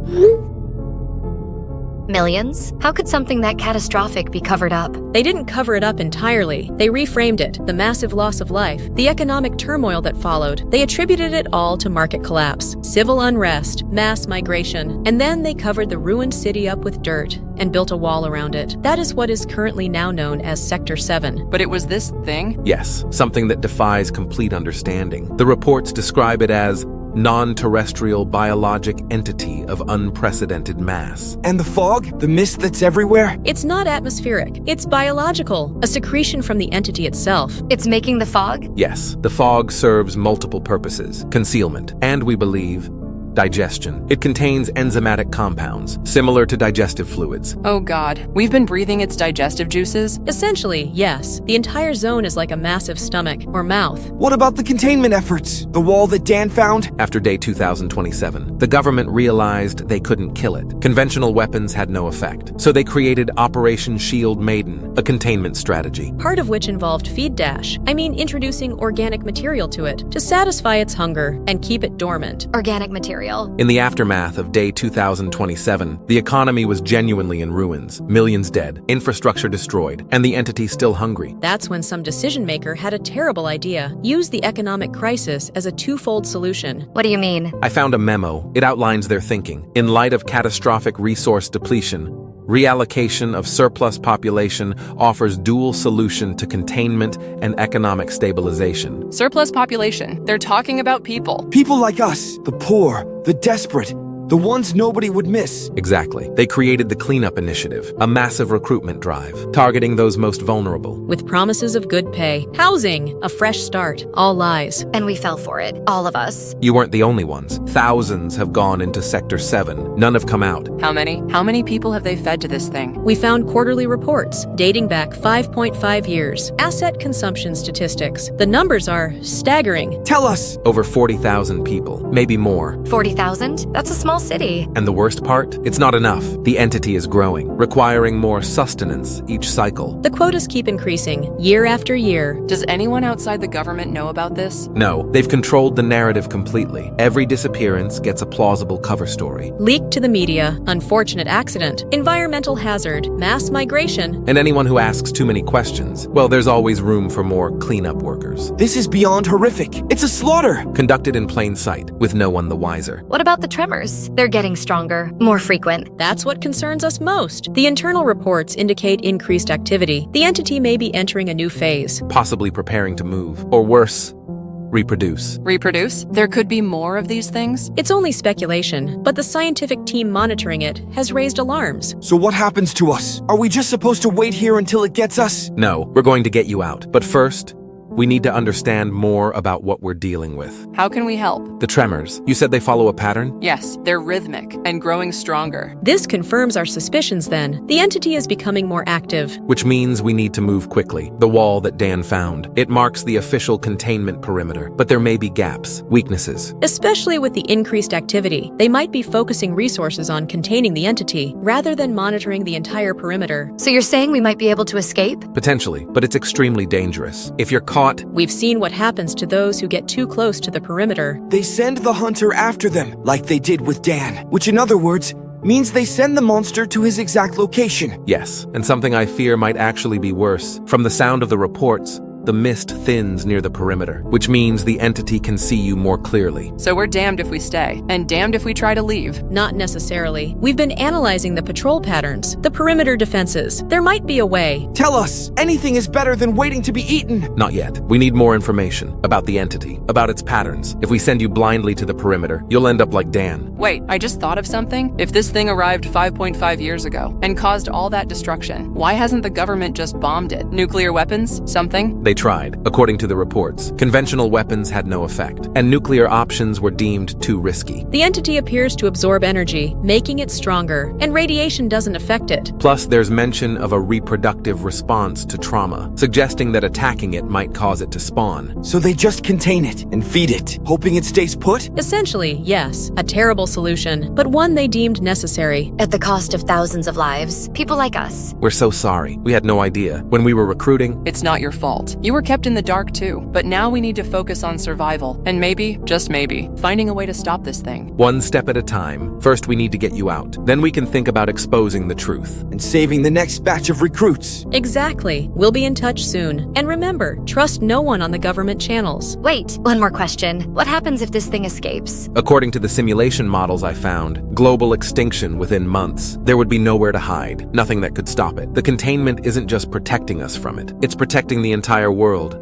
Millions? How could something that catastrophic be covered up?
They didn't cover it up entirely. They reframed it, the massive loss of life, the economic turmoil that followed. They attributed it all to market collapse, civil unrest, mass migration, and then they covered the ruined city up with dirt and built a wall around it. That is what is currently now known as Sector 7.
But it was this thing?
Yes, something that defies complete understanding. The reports describe it as non-terrestrial biologic entity of unprecedented mass.
And the fog? The mist that's everywhere?
It's not atmospheric, it's biological, a secretion from the entity itself.
It's making the fog?
Yes, the fog serves multiple purposes: concealment, and we believe, digestion. It contains enzymatic compounds, similar to digestive fluids.
Oh God, we've been breathing its digestive juices?
Essentially, yes. The entire zone is like a massive stomach or mouth.
What about the containment efforts? The wall that Dan found?
After day 2027, the government realized they couldn't kill it. Conventional weapons had no effect, so they created Operation Shield Maiden, a containment strategy.
Part of which involved feed dash. Introducing organic material to it to satisfy its hunger and keep it dormant.
Organic material.
In the aftermath of day 2027, the economy was genuinely in ruins, millions dead, infrastructure destroyed, and the entity still hungry.
That's when some decision maker had a terrible idea. Use the economic crisis as a twofold solution.
What do you mean?
I found a memo. It outlines their thinking. In light of catastrophic resource depletion, reallocation of surplus population offers dual solution to containment and economic stabilization.
Surplus population. They're talking about people.
People like us, the poor, the desperate, the ones nobody would miss.
Exactly. They created the Cleanup Initiative, a massive recruitment drive, targeting those most vulnerable.
With promises of good pay, housing, a fresh start, all lies.
And we fell for it, all of us.
You weren't the only ones. Thousands have gone into Sector 7. None have come out.
How many? How many people have they fed to this thing?
We found quarterly reports dating back 5.5 years. Asset consumption statistics. The numbers are staggering.
Tell us.
Over 40,000 people, maybe more.
40,000? That's a small city.
And the worst part? It's not enough. The entity is growing, requiring more sustenance each cycle.
The quotas keep increasing, year after year.
Does anyone outside the government know about this?
No, they've controlled the narrative completely. Every disappearance gets a plausible cover story.
Leaked to the media, unfortunate accident, environmental hazard, mass migration.
And anyone who asks too many questions, well, there's always room for more cleanup workers.
This is beyond horrific. It's a slaughter.
Conducted in plain sight, with no one the wiser.
What about the tremors? They're getting stronger, more frequent.
That's what concerns us most. The internal reports indicate increased activity. The entity may be entering a new phase.
Possibly preparing to move. Or worse, reproduce.
Reproduce? There could be more of these things?
It's only speculation, but the scientific team monitoring it has raised alarms.
So what happens to us? Are we just supposed to wait here until it gets us?
No, we're going to get you out. But first, we need to understand more about what we're dealing with.
How can we help?
The tremors. You said they follow a pattern?
Yes, they're rhythmic and growing stronger.
This confirms our suspicions then. The entity is becoming more active.
Which means we need to move quickly. The wall that Dan found. It marks the official containment perimeter, but there may be gaps, weaknesses.
Especially with the increased activity, they might be focusing resources on containing the entity, rather than monitoring the entire perimeter.
So you're saying we might be able to escape?
Potentially, but it's extremely dangerous. If you're caught,
we've seen what happens to those who get too close to the perimeter.
They send the hunter after them, like they did with Dan, which in other words, means they send the monster to his exact location.
Yes, and something I fear might actually be worse. From the sound of the reports, the mist thins near the perimeter, which means the entity can see you more clearly.
So we're damned if we stay, and damned if we try to leave.
Not necessarily. We've been analyzing the patrol patterns, the perimeter defenses. There might be a way.
Tell us. Anything is better than waiting to be eaten.
Not yet. We need more information about the entity, about its patterns. If we send you blindly to the perimeter, you'll end up like Dan.
Wait, I just thought of something. If this thing arrived 5.5 years ago and caused all that destruction, why hasn't the government just bombed it? Nuclear weapons? Something?
They tried. According to the reports, conventional weapons had no effect, and nuclear options were deemed too risky.
The entity appears to absorb energy, making it stronger, and radiation doesn't affect it.
Plus, there's mention of a reproductive response to trauma, suggesting that attacking it might cause it to spawn.
So they just contain it and feed it, hoping it stays put?
Essentially, yes. A terrible solution, but one they deemed necessary.
At the cost of thousands of lives. People like us.
We're so sorry. We had no idea. When we were recruiting...
It's not your fault. You were kept in the dark too, but now we need to focus on survival, and maybe, just maybe, finding a way to stop this thing.
One step at a time. First, we need to get you out. Then we can think about exposing the truth.
And saving the next batch of recruits.
Exactly. We'll be in touch soon. And remember, trust no one on the government channels.
Wait, one more question. What happens if this thing escapes?
According to the simulation models I found, global extinction within months. There would be nowhere to hide, nothing that could stop it. The containment isn't just protecting us from it, it's protecting the entire world.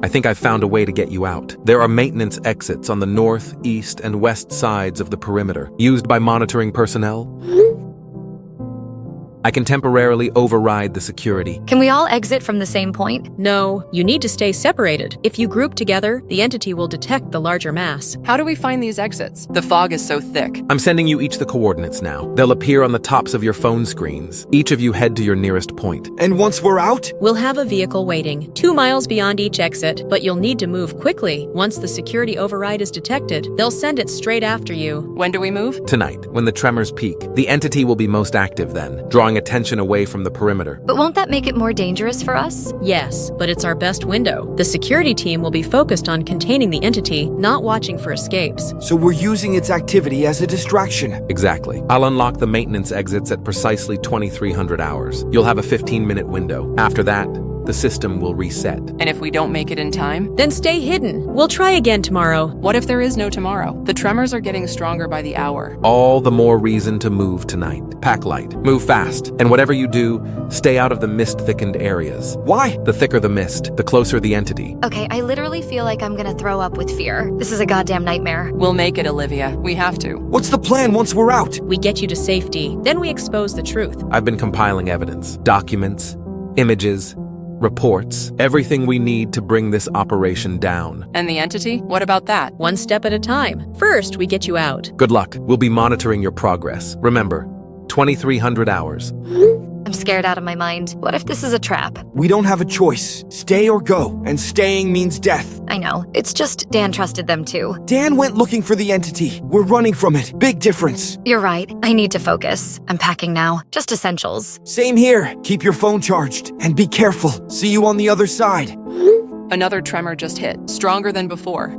I think I've found a way to get you out. There are maintenance exits on the north, east, and west sides of the perimeter, used by monitoring personnel. I can temporarily override the security.
Can we all exit from the same point?
No, you need to stay separated. If you group together, the entity will detect the larger mass.
How do we find these exits? The fog is so thick.
I'm sending you each the coordinates now. They'll appear on the tops of your phone screens. Each of you head to your nearest point.
And once we're out?
We'll have a vehicle waiting, 2 miles beyond each exit, but you'll need to move quickly. Once the security override is detected, they'll send it straight after you.
When do we move?
Tonight, when the tremors peak, the entity will be most active then, drawing attention away from the perimeter.
But won't that make it more dangerous for us?
Yes, but it's our best window. The security team will be focused on containing the entity, not watching for escapes.
So we're using its activity as a distraction.
Exactly. I'll unlock the maintenance exits at precisely 2300 hours. You'll have a 15-minute window. After that, the system will reset.
And if we don't make it in time?
Then stay hidden. We'll try again tomorrow.
What if there is no tomorrow? The tremors are getting stronger by the hour.
All the more reason to move tonight. Pack light, move fast, and whatever you do, stay out of the mist-thickened areas.
Why?
The thicker the mist, the closer the entity.
Okay, I literally feel like I'm gonna throw up with fear. This is a goddamn nightmare.
We'll make it, Olivia. We have to.
What's the plan once we're out?
We get you to safety, then we expose the truth.
I've been compiling evidence, documents, images, reports, everything we need to bring this operation down.
And the entity? What about that?
1 step at a time. First, we get you out.
Good luck. We'll be monitoring your progress. Remember, 2300 hours.
I'm scared out of my mind. What if this is a trap?
We don't have a choice. Stay or go, and staying means death.
I know. It's just Dan trusted them too.
Dan went looking for the entity. We're running from it. Big difference.
You're right. I need to focus. I'm packing now. Just essentials.
Same here. Keep your phone charged, and be careful. See you on the other side.
Another tremor just hit, stronger than before.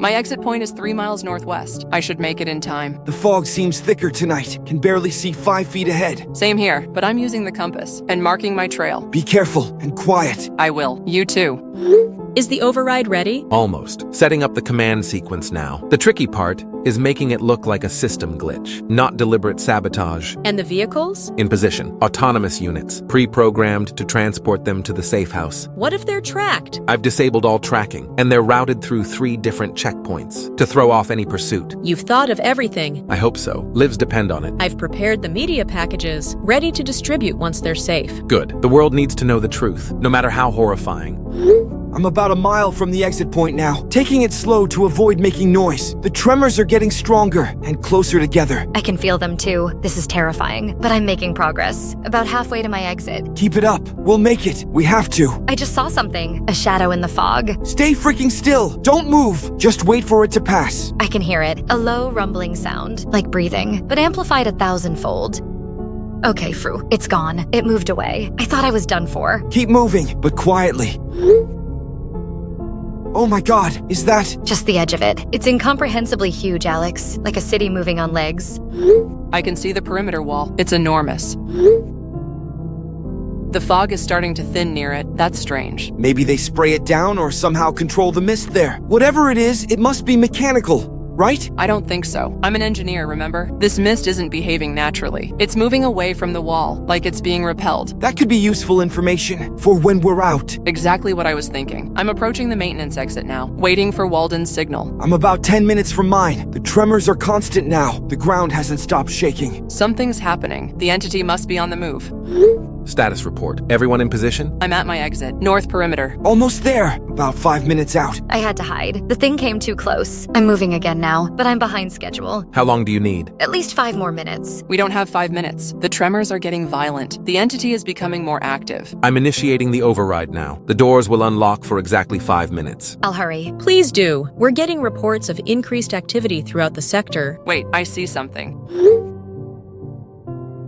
My exit point is 3 miles northwest. I should make it in time.
The fog seems thicker tonight. Can barely see 5 feet ahead.
Same here, but I'm using the compass and marking my trail.
Be careful and quiet.
I will. You too.
Is the override ready?
Almost. Setting up the command sequence now. The tricky part is making it look like a system glitch, not deliberate sabotage.
And the vehicles?
In position. Autonomous units, pre-programmed to transport them to the safe house.
What if they're tracked?
I've disabled all tracking, and they're routed through 3 different checkpoints to throw off any pursuit.
You've thought of everything.
I hope so. Lives depend on it.
I've prepared the media packages, ready to distribute once they're safe.
Good. The world needs to know the truth, no matter how horrifying.
I'm about a mile from the exit point now, taking it slow to avoid making noise. The tremors are getting stronger and closer together.
I can feel them too. This is terrifying, but I'm making progress. About halfway to my exit.
Keep it up. We'll make it. We have to.
I just saw something. A shadow in the fog.
Stay freaking still. Don't move. Just wait for it to pass.
I can hear it. A low rumbling sound, like breathing, but amplified 1,000-fold. Okay, Fru, it's gone. It moved away. I thought I was done for.
Keep moving, but quietly. Oh my god, is that?
Just the edge of it. It's incomprehensibly huge, Alex. Like a city moving on legs.
I can see the perimeter wall. It's enormous. The fog is starting to thin near it. That's strange.
Maybe they spray it down or somehow control the mist there. Whatever it is, it must be mechanical. Right?
I don't think so. I'm an engineer, remember? This mist isn't behaving naturally. It's moving away from the wall, like it's being repelled.
That could be useful information for when we're out.
Exactly what I was thinking. I'm approaching the maintenance exit now, waiting for Walden's signal.
I'm about 10 minutes from mine. The tremors are constant now. The ground hasn't stopped shaking.
Something's happening. The entity must be on the move.
Status report. Everyone in position?
I'm at my exit. North perimeter.
Almost there. About 5 minutes out.
I had to hide. The thing came too close. I'm moving again now, but I'm behind schedule.
How long do you need?
At least 5 more minutes.
We don't have 5 minutes. The tremors are getting violent. The entity is becoming more active.
I'm initiating the override now. The doors will unlock for exactly 5 minutes.
I'll hurry.
Please do. We're getting reports of increased activity throughout the sector.
Wait, I see something.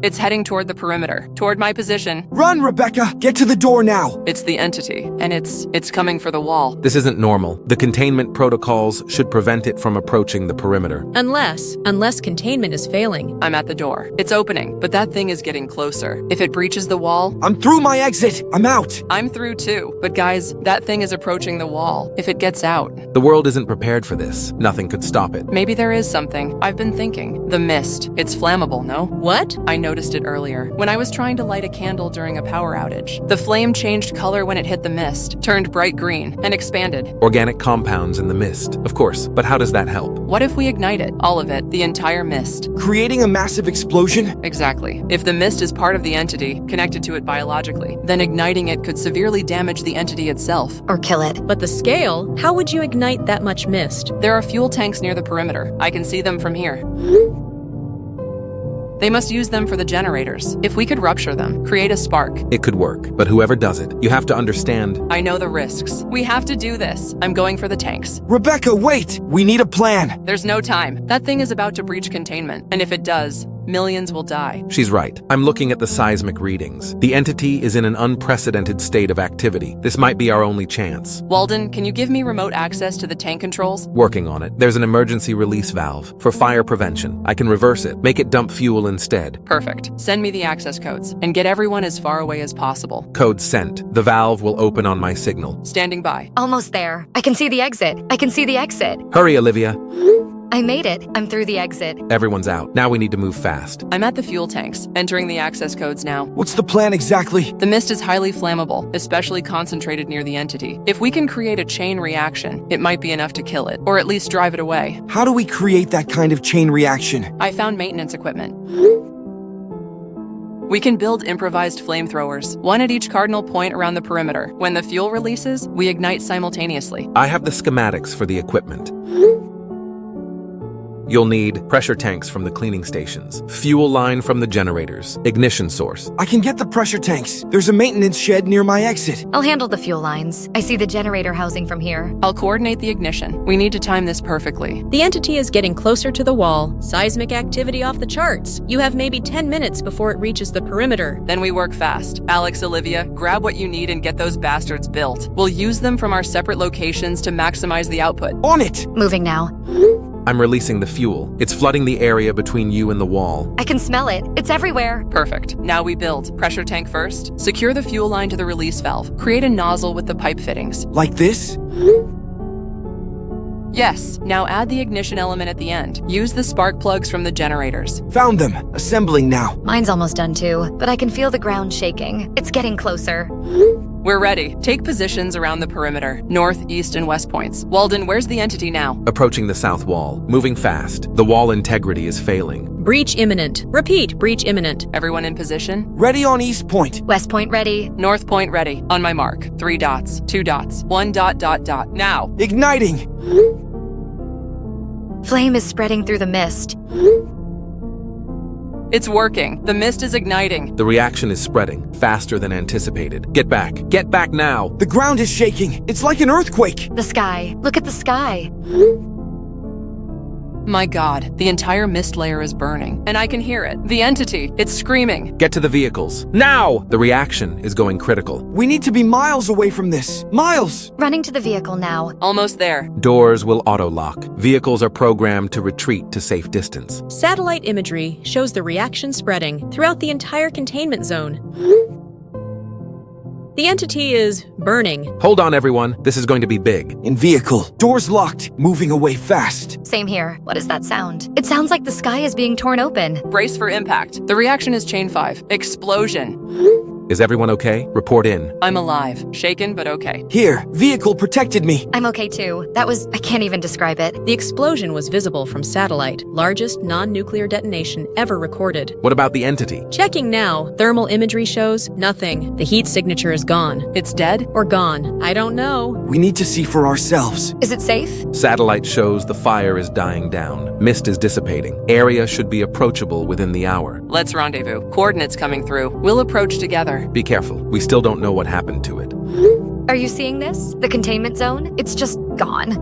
It's heading toward the perimeter, toward my position.
Run, Rebecca! Get to the door now!
It's the entity, and it's coming for the wall.
This isn't normal. The containment protocols should prevent it from approaching the perimeter.
Unless containment is failing.
I'm at the door. It's opening, but that thing is getting closer. If it breaches the wall...
I'm through my exit! I'm out!
I'm through too. But guys, that thing is approaching the wall. If it gets out...
The world isn't prepared for this. Nothing could stop it.
Maybe there is something. I've been thinking. The mist. It's flammable, no?
What?
I know noticed it earlier, when I was trying to light a candle during a power outage. The flame changed color when it hit the mist, turned bright green, and expanded.
Organic compounds in the mist, of course, but how does that help?
What if we ignite it? All of it, the entire mist.
Creating a massive explosion?
Exactly. If the mist is part of the entity, connected to it biologically, then igniting it could severely damage the entity itself.
Or kill it.
But the scale? How would you ignite that much mist?
There are fuel tanks near the perimeter. I can see them from here. They must use them for the generators. If we could rupture them, create a spark.
It could work, but whoever does it, you have to understand.
I know the risks. We have to do this. I'm going for the tanks.
Rebecca, wait! We need a plan.
There's no time. That thing is about to breach containment, and if it does, millions will die.
She's right. I'm looking at the seismic readings. The entity is in an unprecedented state of activity. This might be our only chance.
Walden, can you give me remote access to the tank controls?
Working on it. There's an emergency release valve for fire prevention. I can reverse it, make it dump fuel instead.
Perfect. Send me the access codes, and get everyone as far away as possible.
Code sent. The valve will open on my signal.
Standing by.
Almost there. I can see the exit. I can see the exit.
Hurry, Olivia.
I made it. I'm through the exit.
Everyone's out. Now we need to move fast.
I'm at the fuel tanks, entering the access codes now.
What's the plan exactly?
The mist is highly flammable, especially concentrated near the entity. If we can create a chain reaction, it might be enough to kill it, or at least drive it away.
How do we create that kind of chain reaction?
I found maintenance equipment. We can build improvised flamethrowers, one at each cardinal point around the perimeter. When the fuel releases, we ignite simultaneously.
I have the schematics for the equipment. You'll need pressure tanks from the cleaning stations, fuel line from the generators, ignition source.
I can get the pressure tanks. There's a maintenance shed near my exit.
I'll handle the fuel lines. I see the generator housing from here.
I'll coordinate the ignition. We need to time this perfectly.
The entity is getting closer to the wall. Seismic activity off the charts. You have maybe 10 minutes before it reaches the perimeter.
Then we work fast. Alex, Olivia, grab what you need and get those bastards built. We'll use them from our separate locations to maximize the output.
On it!
Moving now.
I'm releasing the fuel. It's flooding the area between you and the wall.
I can smell it. It's everywhere.
Perfect. Now we build. Pressure tank first. Secure the fuel line to the release valve. Create a nozzle with the pipe fittings.
Like this?
Yes. Now add the ignition element at the end. Use the spark plugs from the generators.
Found them. Assembling now.
Mine's almost done too, but I can feel the ground shaking. It's getting closer.
We're ready. Take positions around the perimeter, north, east, and west points. Walden, where's the entity now?
Approaching the south wall. Moving fast. The wall integrity is failing.
Breach imminent. Repeat, breach imminent.
Everyone in position?
Ready on east point.
West point ready.
North point ready. On my mark. 3 dots, 2 dots, 1 dot dot dot. Now.
Igniting.
Flame is spreading through the mist.
It's working. The mist is igniting.
The reaction is spreading faster than anticipated. Get back. Get back now.
The ground is shaking. It's like an earthquake.
The sky. Look at the sky.
My God, the entire mist layer is burning, and I can hear it. The entity, it's screaming.
Get to the vehicles. Now! The reaction is going critical.
We need to be miles away from this. Miles!
Running to the vehicle now.
Almost there.
Doors will auto-lock. Vehicles are programmed to retreat to safe distance.
Satellite imagery shows the reaction spreading throughout the entire containment zone. The entity is burning.
Hold on, everyone. This is going to be big.
In vehicle. Doors locked. Moving away fast.
Same here. What does that sound? It sounds like the sky is being torn open.
Brace for impact. The reaction is chain 5. Explosion.
Is everyone okay? Report in.
I'm alive. Shaken, but okay.
Here. Vehicle protected me.
I'm okay too. I can't even describe it.
The explosion was visible from satellite, largest non-nuclear detonation ever recorded.
What about the entity?
Checking now. Thermal imagery shows nothing. The heat signature is gone.
It's dead?
Or gone. I don't know.
We need to see for ourselves.
Is it safe?
Satellite shows the fire is dying down. Mist is dissipating. Area should be approachable within the hour.
Let's rendezvous. Coordinates coming through. We'll approach together.
Be careful. We still don't know what happened to it.
Are you seeing this? The containment zone? It's just gone.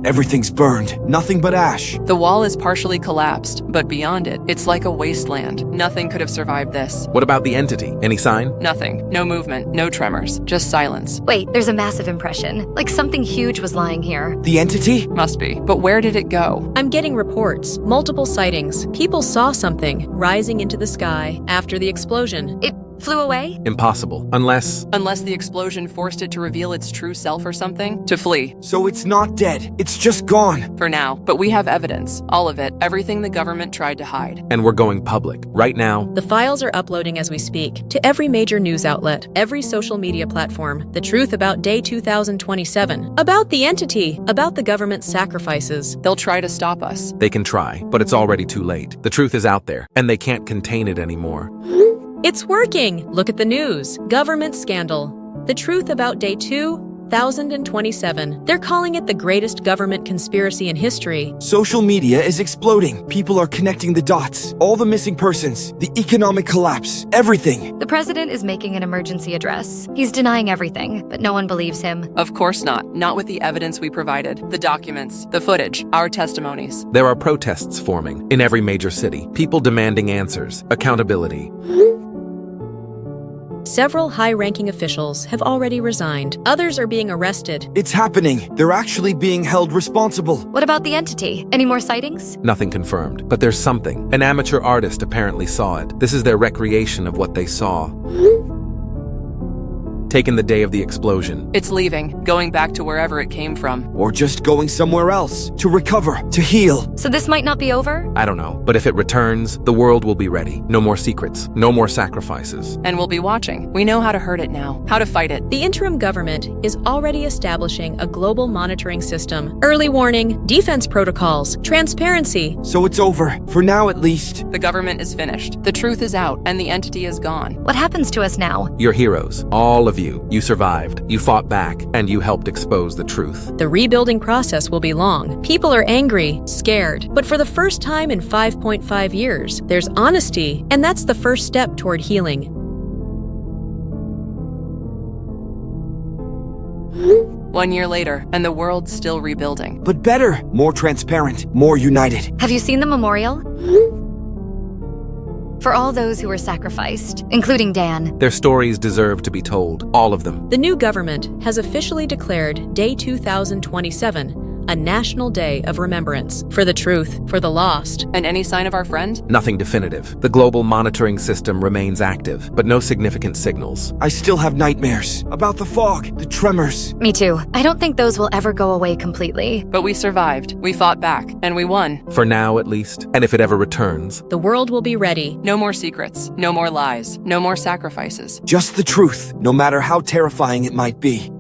Everything's burned. Nothing but ash.
The wall is partially collapsed, but beyond it, it's like a wasteland. Nothing could have survived this.
What about the entity? Any sign?
Nothing. No movement. No tremors. Just silence.
Wait, there's a massive impression. Like something huge was lying here.
The entity?
Must be. But where did it go?
I'm getting reports. Multiple sightings. People saw something rising into the sky after the explosion.
It Flew away?
Impossible. Unless
Unless the explosion forced it to reveal its true self or something. To flee.
So it's not dead. It's just gone.
For now. But we have evidence. All of it. Everything the government tried to hide.
and we're going public. Right now,
The files are uploading as we speak to every major news outlet, every social media platform. The truth about day 2027, about the entity, about the government's sacrifices.
They'll try to stop us.
they can try, but it's already too late. The truth is out there, and they can't contain it anymore.
It's working! Look at the news. Government scandal. The truth about day 2027. They're calling it the greatest government conspiracy in history.
Social media is exploding. People are connecting the dots. All the missing persons, the economic collapse, everything.
The president is making an emergency address. He's denying everything, but no one believes him.
Of course not. Not with the evidence we provided. The documents, the footage, our testimonies.
There are protests forming in every major city, people demanding answers, accountability.
Several high-ranking officials have already resigned. Others are being arrested.
It's happening. They're actually being held responsible.
What about the entity? Any more sightings?
Nothing confirmed, but there's something. An amateur artist apparently saw it. This is their recreation of what they saw. Taken the day of the explosion.
It's leaving, going back to wherever it came from.
Or just going somewhere else. To recover. To heal.
So this might not be over?
I don't know, but if it returns, the world will be ready. No more secrets, no more sacrifices.
And we'll be watching. We know how to hurt it now, how to fight it.
The interim government is already establishing a global monitoring system, early warning, defense protocols, transparency.
So it's over. For now at least.
The government is finished. The truth is out, and the entity is gone.
What happens to us now?
You're heroes, all of you. You survived, you fought back, and you helped expose the truth.
The rebuilding process will be long. People are angry, scared. But for the first time in 5.5 years, there's honesty, and that's the first step toward healing.
One year later, and the world's still rebuilding.
But better. More transparent. More united.
Have you seen the memorial? For all those who were sacrificed, including Dan.
Their stories deserve to be told, all of them.
The new government has officially declared Day 2027 a national day of remembrance for the truth, for the lost.
And any sign of our friend?
Nothing definitive. The global monitoring system remains active, but no significant signals.
I still have nightmares. About the fog. The tremors.
Me too. I don't think those will ever go away completely.
But we survived. We fought back, and we won.
For now, at least. And if it ever returns,
The world will be ready.
No more secrets, no more lies, no more sacrifices.
Just the truth. No matter how terrifying it might be.